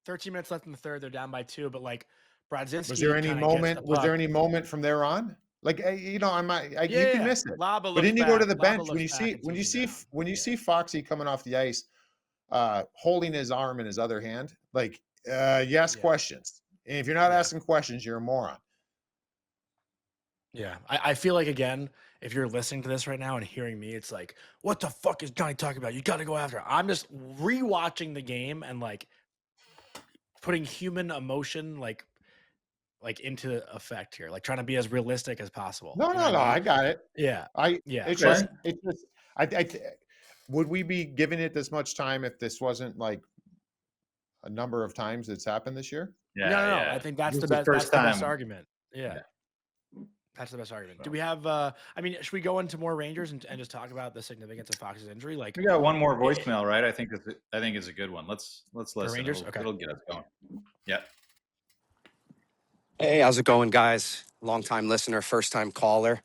13 minutes left in the third. They're down by 2, but like Brodzinski. Was there any moment? Was there any moment from there on? Like you can miss it. But then you go to the bench when you see Foxy coming off the ice, holding his arm in his other hand. Like you ask questions, and if you're not asking questions, you're a moron. Yeah, I feel like, again, if you're listening to this right now and hearing me, it's like, what the fuck is Johnny talking about? You got to go after it. I'm just rewatching the game and like putting human emotion like into effect here, like trying to be as realistic as possible. No, I got it. Yeah, It's just would we be giving it this much time if this wasn't like a number of times it's happened this year? Yeah, no. I think that's the best argument. Yeah. That's the best argument. Do we have? I mean, should we go into more Rangers and just talk about the significance of Fox's injury? Like, we got one more voicemail, right? I think it's a good one. Let's listen. Rangers? It'll get us going. Yeah. Hey, how's it going, guys? Long-time listener, first-time caller,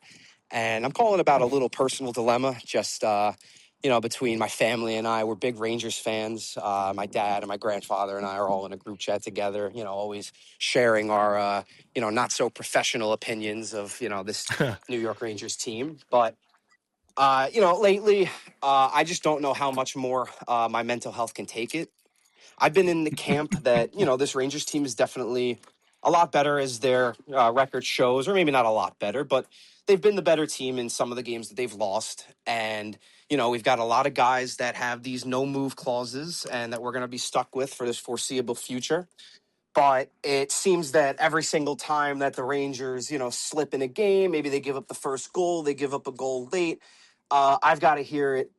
and I'm calling about a little personal dilemma. Just between my family and I, we're big Rangers fans. My dad and my grandfather and I are all in a group chat together. Always sharing our not so professional opinions of this New York Rangers team. But Lately, I just don't know how much more my mental health can take it. I've been in the camp that, this Rangers team is definitely a lot better as their record shows, or maybe not a lot better, but they've been the better team in some of the games that they've lost. And, we've got a lot of guys that have these no move clauses and that we're going to be stuck with for this foreseeable future. But it seems that every single time that the Rangers, slip in a game, maybe they give up the first goal, they give up a goal late. I've got to hear it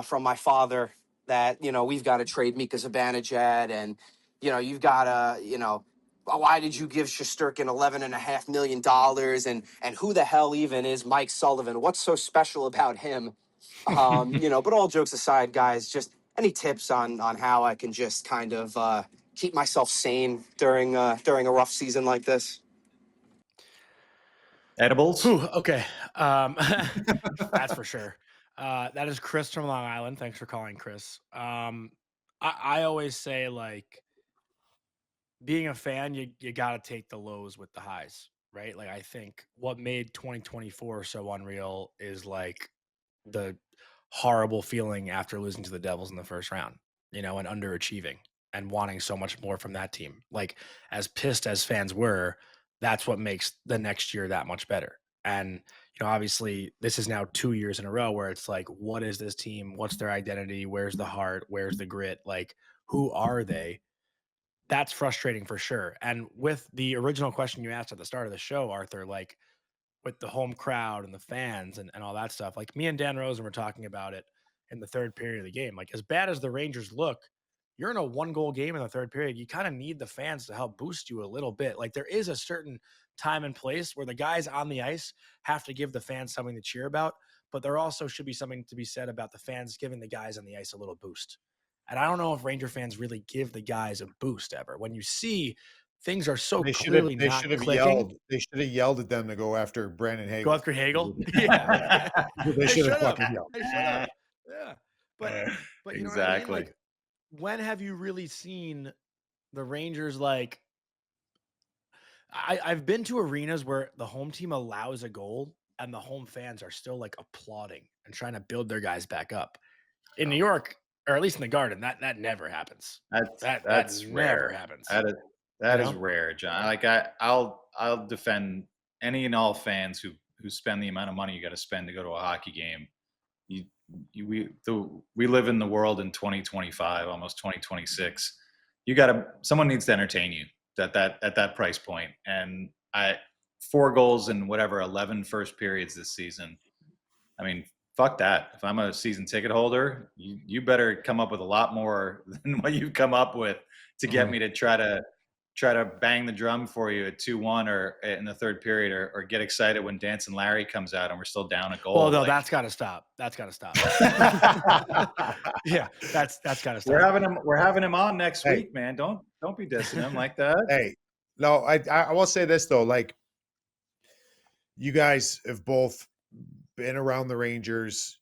from my father that, we've got to trade Mika Zibanejad and, you've got to, why did you give Shesterkin $11.5 million? And who the hell even is Mike Sullivan? What's so special about him? But all jokes aside, guys, just any tips on how I can just kind of keep myself sane during a rough season like this? Edibles. Whew, okay. That's for sure. That is Chris from Long Island. Thanks for calling, Chris. I always say, like, being a fan, you got to take the lows with the highs, right? Like, I think what made 2024 so unreal is like the horrible feeling after losing to the Devils in the first round, and underachieving and wanting so much more from that team. Like, as pissed as fans were, that's what makes the next year that much better. And, obviously this is now 2 years in a row where it's like, what is this team? What's their identity? Where's the heart? Where's the grit? Like, who are they? That's frustrating for sure. And with the original question you asked at the start of the show, Arthur, like, with the home crowd and the fans and all that stuff. Like, me and Dan Rosen were talking about it in the third period of the game. Like, as bad as the Rangers look, you're in a 1-goal game in the third period. You kind of need the fans to help boost you a little bit. Like, there is a certain time and place where the guys on the ice have to give the fans something to cheer about, but there also should be something to be said about the fans giving the guys on the ice a little boost. And I don't know if Ranger fans really give the guys a boost ever. When you see things are so clearly not clicking. Yelled. They should have yelled at them to go after Brandon Hagel. Go after Hagel? Yeah. They should have fucking yelled. They should have. Yeah. But you know what I mean? Exactly. Like, when have you really seen the Rangers, like, I've been to arenas where the home team allows a goal and the home fans are still, like, applauding and trying to build their guys back up. In New York, or at least in the Garden, that never happens. That's rare. Never happens. That is rare, John. Like, I'll defend any and all fans who spend the amount of money you got to spend to go to a hockey game. We live in the world in 2025, almost 2026. Someone needs to entertain you at that price point. And 4 goals in 11 first periods this season. I mean, fuck that. If I'm a season ticket holder, you better come up with a lot more than what you've come up with to get me to try to bang the drum for you at 2-1 or in the third period, or get excited when Dancing Larry comes out and we're still down a goal. Well, no, that's got to stop. That's got to stop. Yeah, that's got to stop. We're having him on next week, man. Don't be dissing him like that. Hey, no, I will say this though, like, you guys have both been around the Rangers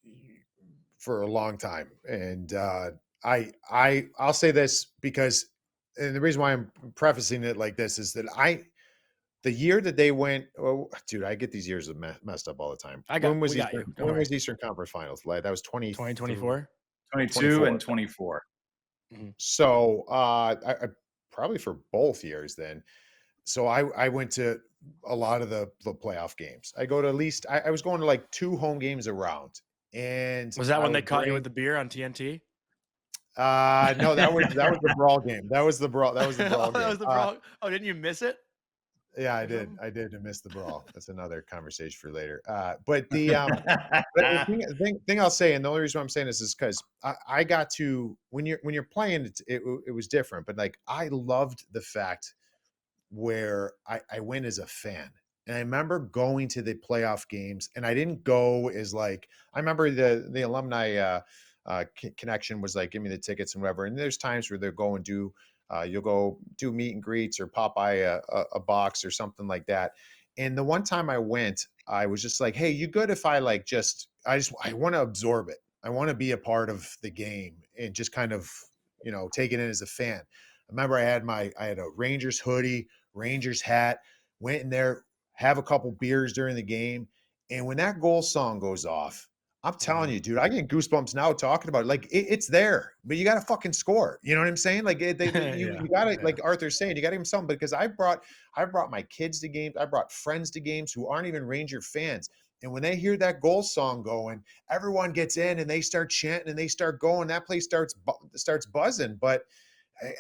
for a long time, and I'll say this because, and the reason why I'm prefacing it like this is that the year that they went, dude, I get these years messed up all the time. When was Eastern Conference Finals? Like, that was 2024, 22 and 24. Mm-hmm. So I probably for both years then. So I went to a lot of the playoff games. I go to at least I was going to like 2 home games around. And was that when they caught you with the beer on TNT? No, that was the brawl game. That was the brawl game. That was the brawl. Didn't you miss it? Yeah, I did. I did miss the brawl. That's another conversation for later. But the thing I'll say, and the only reason why I'm saying this is because I got to, when you're playing, it was different. But like, I loved the fact where I went as a fan. And I remember going to the playoff games, and I didn't go as like, I remember the alumni connection was like, give me the tickets and whatever. And there's times where they'll go and do, you'll go do meet and greets or pop by a box or something like that. And the one time I went, I was just like, hey, you good if I like, I want to absorb it. I want to be a part of the game and just kind of, take it in as a fan. I remember I had a Rangers hoodie, Rangers hat, went in there, have a couple beers during the game. And when that goal song goes off, I'm telling you, dude, I get goosebumps now talking about it. Like it's there, but you got to fucking score. You know what I'm saying? Like you got to, like Arthur's saying, you got to give them something, because I brought my kids to games. I brought friends to games who aren't even Ranger fans. And when they hear that goal song going, everyone gets in and they start chanting and they start going. That place starts buzzing. But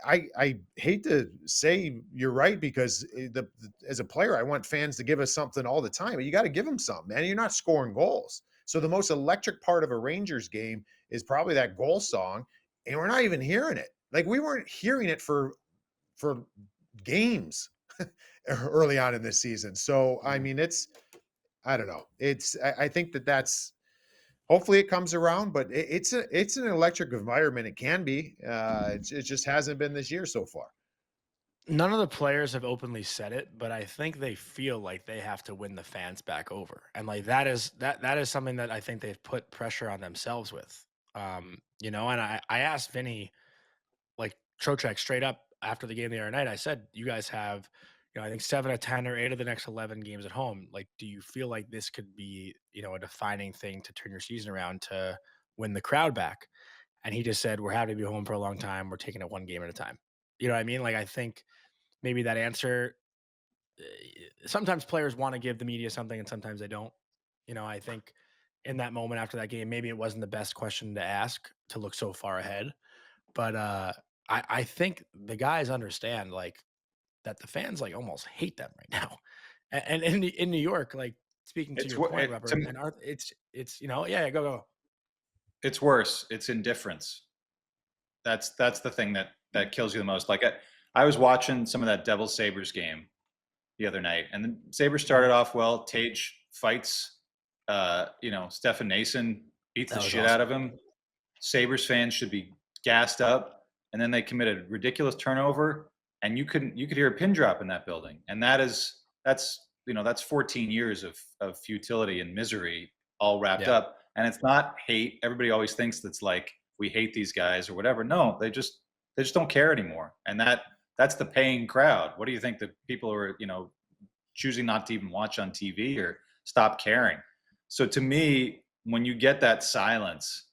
I hate to say you're right, because as a player, I want fans to give us something all the time. But you got to give them something, man. You're not scoring goals. So the most electric part of a Rangers game is probably that goal song, and we're not even hearing it. Like we weren't hearing it for games early on in this season. So I mean, I don't know. I think that's hopefully it comes around, but it's an electric environment. It can be. It just hasn't been this year so far. None of the players have openly said it, but I think they feel like they have to win the fans back over. And like that is something that I think they've put pressure on themselves with. And I asked Vinny, like Trocheck, straight up after the game the other night. I said, you guys have, I think 7 of 10 or 8 of the next 11 games at home. Like, do you feel like this could be, a defining thing to turn your season around to win the crowd back? And he just said, we're happy to be home for a long time. We're taking it one game at a time. You know what I mean? Like, I think maybe that answer, sometimes players want to give the media something and sometimes they don't. I think in that moment after that game, maybe it wasn't the best question to ask to look so far ahead. But I think the guys understand like that the fans like almost hate them right now. And in New York, like speaking to your point, Robert, and it's go. It's worse. It's indifference. That's the thing that kills you the most. Like I was watching some of that Devils Sabres game the other night, and the Sabres started off well. Tage fights, Stefan Nason beats the shit out of him. Sabres fans should be gassed up, and then they committed a ridiculous turnover, and you could hear a pin drop in that building. And that's 14 years of futility and misery all wrapped up. And it's not hate. Everybody always thinks that's like we hate these guys or whatever. No, they just don't care anymore. And that's the paying crowd. What do you think, the people who are, choosing not to even watch on TV or stop caring? So to me, when you get that silence,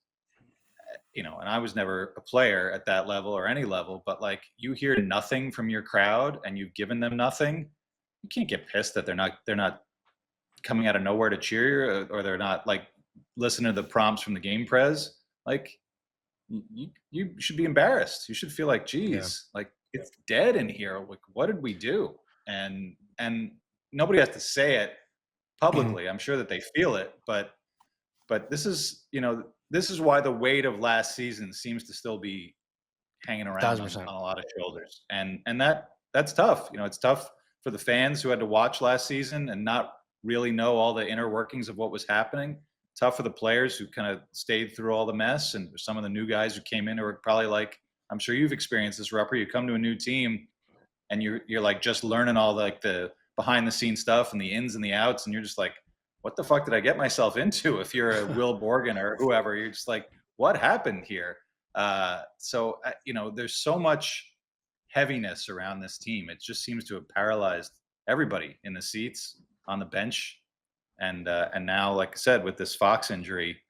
and I was never a player at that level or any level, but like you hear nothing from your crowd and you've given them nothing, you can't get pissed that they're not coming out of nowhere to cheer you, or they're not like listening to the prompts from the game pres. Like you should be embarrassed. You should feel like, geez, like it's dead in here. Like, what did we do? And nobody has to say it publicly. I'm sure that they feel it, but this is, this is why the weight of last season seems to still be hanging around on a lot of shoulders. And that's tough. It's tough for the fans who had to watch last season and not really know all the inner workings of what was happening. Tough for the players who kind of stayed through all the mess, and some of the new guys who came in who are probably like, I'm sure you've experienced this, Rupper. You come to a new team and you're like just learning all the behind the scenes stuff and the ins and the outs, and you're just like, what the fuck did I get myself into? If you're a Will Borgen or whoever, you're just like, what happened here? So there's so much heaviness around this team. It just seems to have paralyzed everybody in the seats, on the bench. And now, like I said, with this Fox injury,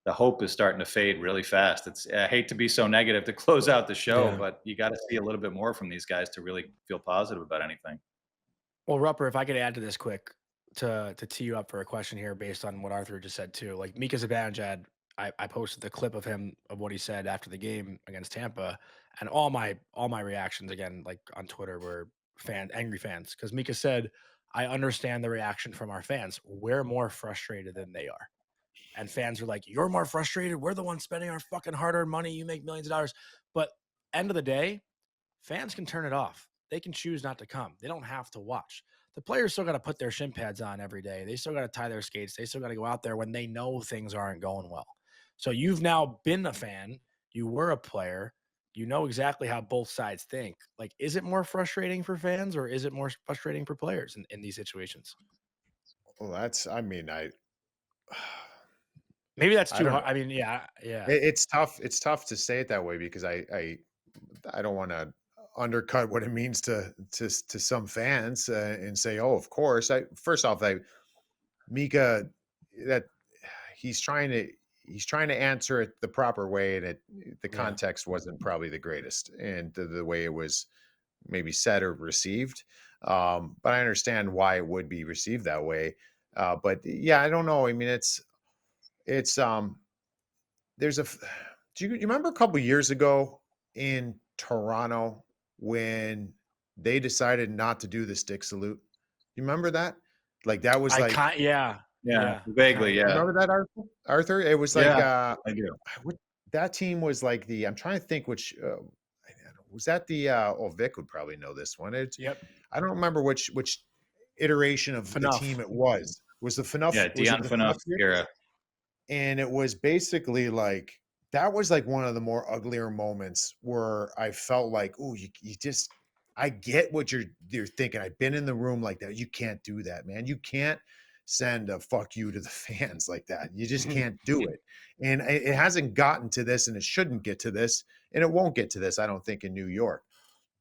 the hope is starting to fade really fast. I hate to be so negative to close out the show, but you got to see a little bit more from these guys to really feel positive about anything. Well, Rupper, if I could add to this quick to tee you up for a question here based on what Arthur just said too. Like Mika Zibanejad, I posted the clip of him of what he said after the game against Tampa, and all my reactions again, like on Twitter, were angry fans, because Mika said, I understand the reaction from our fans. We're more frustrated than they are. And fans are like, you're more frustrated. We're the ones spending our fucking hard-earned money. You make millions of dollars. But end of the day, fans can turn it off. They can choose not to come. They don't have to watch. The players still got to put their shin pads on every day. They still got to tie their skates. They still got to go out there when they know things aren't going well. So you've now been a fan. You were a player. You know exactly how both sides think. Like, is it more frustrating for fans or is it more frustrating for players in these situations? Well, maybe that's too hard. I mean, yeah. It's tough. It's tough to say it that way, because I don't want to undercut what it means to some fans and say, oh, of course. First off, Mika, that he's trying to answer it the proper way, and the Yeah. context wasn't probably the greatest, and the way it was maybe said or received. But I understand why it would be received that way. But yeah, I don't know. I mean, it's there's do you remember a couple years ago in Toronto when they decided not to do the stick salute? You remember that? Like that was like, Yeah. Yeah, Yeah. vaguely, you yeah. remember that, Arthur? Arthur? It was like Yeah, I do. what, that team was like I'm trying to think which was that Vic would probably know this one. Yep. I don't remember which iteration of the Enough. team it was. Was the FNUF? Yeah, Was it Dion the Phaneuf FNUF year? era. And it was basically like that was like one of the more uglier moments where I felt like, oh, you just, I get what you're thinking. I've been in the room like that. You can't do that, man. You can't send a fuck you to the fans like that. You just can't do it. And it hasn't gotten to this, and it shouldn't get to this, and it won't get to this, I don't think, in New York.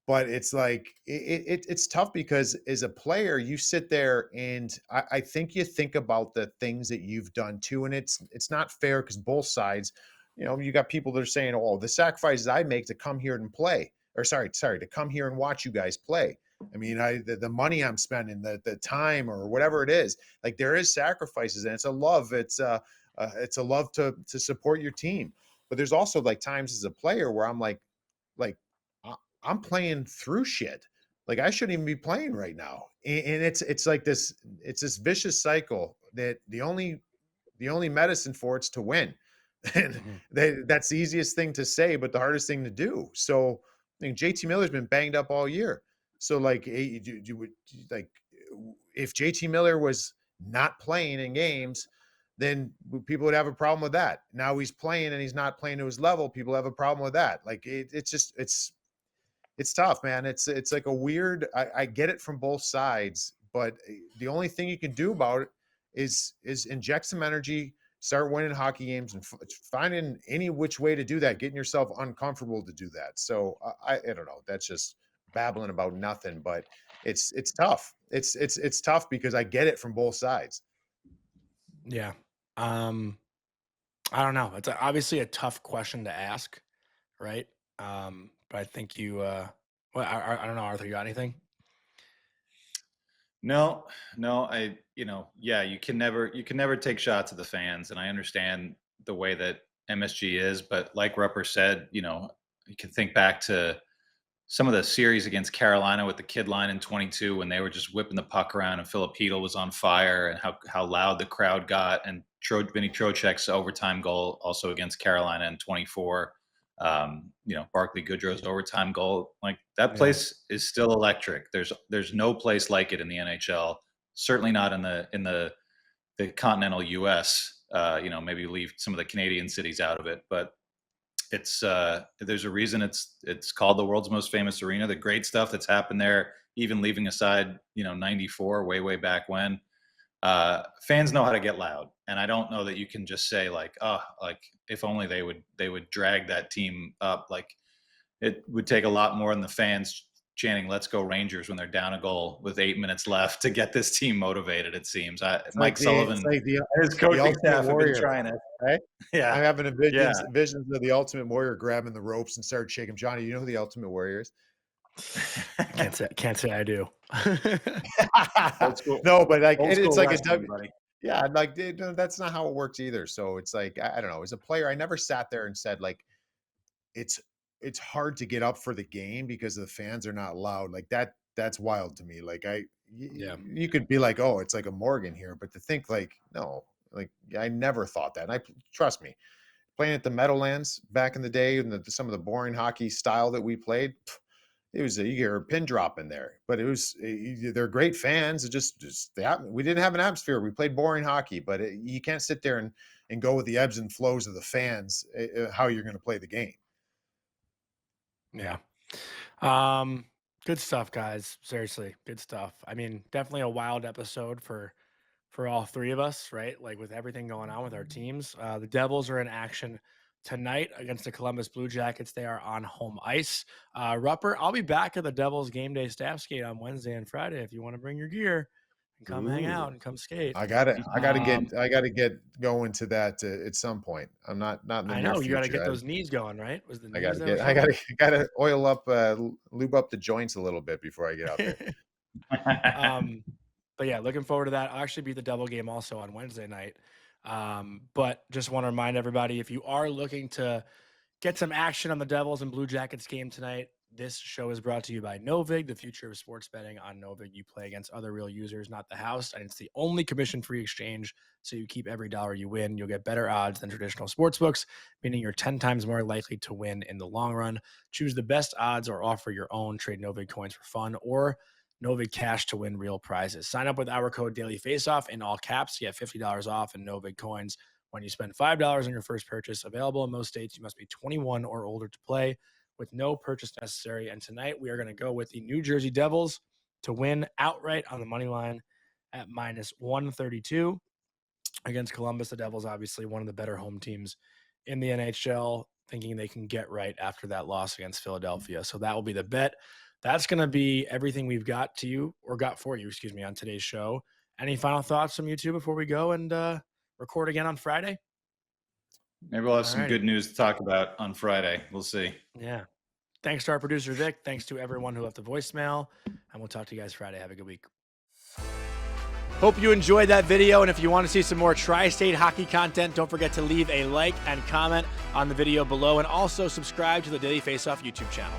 But it's like it's tough because as a player, you sit there and I think you think about the things that you've done too, and it's not fair because both sides, you got people that are saying, "Oh, the sacrifices I make to come here and play," or sorry, to come here and watch you guys play. I mean, the money I'm spending, the time or whatever it is, like there is sacrifices, and it's a love. It's a love to support your team. But there's also like times as a player where I'm like I'm playing through shit. Like I shouldn't even be playing right now. And it's like it's this vicious cycle that the only medicine for it's to win. And that's the easiest thing to say, but the hardest thing to do. So I think JT Miller's been banged up all year. So like you would like if JT Miller was not playing in games, then people would have a problem with that. Now he's playing and he's not playing to his level. People have a problem with that. Like it's tough, man. It's like a weird. I get it from both sides, but the only thing you can do about it is inject some energy, start winning hockey games, and finding any which way to do that. Getting yourself uncomfortable to do that. So I don't know. That's just babbling about nothing, but it's tough. It's tough because I get it from both sides. Yeah. I don't know. It's obviously a tough question to ask, right? But I think you, well, I don't know, Arthur, you got anything? No, yeah, you can never take shots at the fans, and I understand the way that MSG is, but like Rupper said, you can think back to some of the series against Carolina with the kid line in 22 when they were just whipping the puck around and Filipino was on fire, and how loud the crowd got, and Vinny Trocheck's overtime goal also against Carolina in 24. Barclay Goodrow's overtime goal, like that place is still electric. There's no place like it in the NHL. Certainly not in the continental US. Maybe leave some of the Canadian cities out of it, but it's there's a reason it's called the world's most famous arena. The great stuff that's happened there, even leaving aside 94, way back when, fans know how to get loud, and I don't know that you can just say like, oh, like if only they would drag that team up. Like it would take a lot more than the fans chanting "Let's go Rangers" when they're down a goal with 8 minutes left to get this team motivated. It seems Mike Sullivan It's like and his coaching staff have been trying to. Right? Yeah, I'm having visions of the Ultimate Warrior grabbing the ropes and start shaking. Johnny, you know who the Ultimate Warrior is? Can't say I do. No, but like old it's school like wrestling, buddy. yeah, like that's not how it works either. So it's like I don't know. As a player, I never sat there and said like it's hard to get up for the game because the fans are not loud. Like that's wild to me. Like you could be like, oh, it's like a Morgan here, but to think like no, like I never thought that. And I trust me, playing at the Meadowlands back in the day and some of the boring hockey style that we played. It was you hear a pin drop in there, but it was they're great fans. It just we didn't have an atmosphere. We played boring hockey, but you can't sit there and go with the ebbs and flows of the fans how you're going to play the game. Yeah. Good stuff, guys. Seriously, good stuff. I mean, definitely a wild episode for all three of us, right? Like with everything going on with our teams. The Devils are in action tonight against the Columbus Blue Jackets. They are on home ice. Rupper, I'll be back at the Devils game day staff skate on Wednesday and Friday if you want to bring your gear. and come hang out and come skate. I gotta get going to that at some point. I'm not in the I near know you got to future. get those knees going, right? Was the I knees gotta that get, were gotta oil up, lube up the joints a little bit before I get out there. But yeah, looking forward to that. I'll actually be at the double game also on Wednesday night. But just want to remind everybody, if you are looking to get some action on the Devils and Blue Jackets game tonight, this show is brought to you by Novig, the future of sports betting. On Novig, you play against other real users, not the house, and it's the only commission-free exchange, so you keep every dollar you win. You'll get better odds than traditional sportsbooks, meaning you're 10 times more likely to win in the long run. Choose the best odds or offer your own. Trade Novig coins for fun or Novig cash to win real prizes. Sign up with our code Daily Faceoff in all caps. You get $50 off in Novig coins when you spend $5 on your first purchase. Available in most states. You must be 21 or older to play, with no purchase necessary. And tonight we are going to go with the New Jersey Devils to win outright on the money line at -132 against Columbus. The Devils, obviously one of the better home teams in the NHL, thinking they can get right after that loss against Philadelphia. So that will be the bet. That's going to be everything we've got for you, on today's show. Any final thoughts from you two before we go and record again on Friday? Maybe we'll have some good news to talk about on Friday. We'll see. Yeah. Thanks to our producer, Vic. Thanks to everyone who left a voicemail. And we'll talk to you guys Friday. Have a good week. Hope you enjoyed that video. And if you want to see some more Tri-State hockey content, don't forget to leave a like and comment on the video below. And also subscribe to the Daily Faceoff YouTube channel.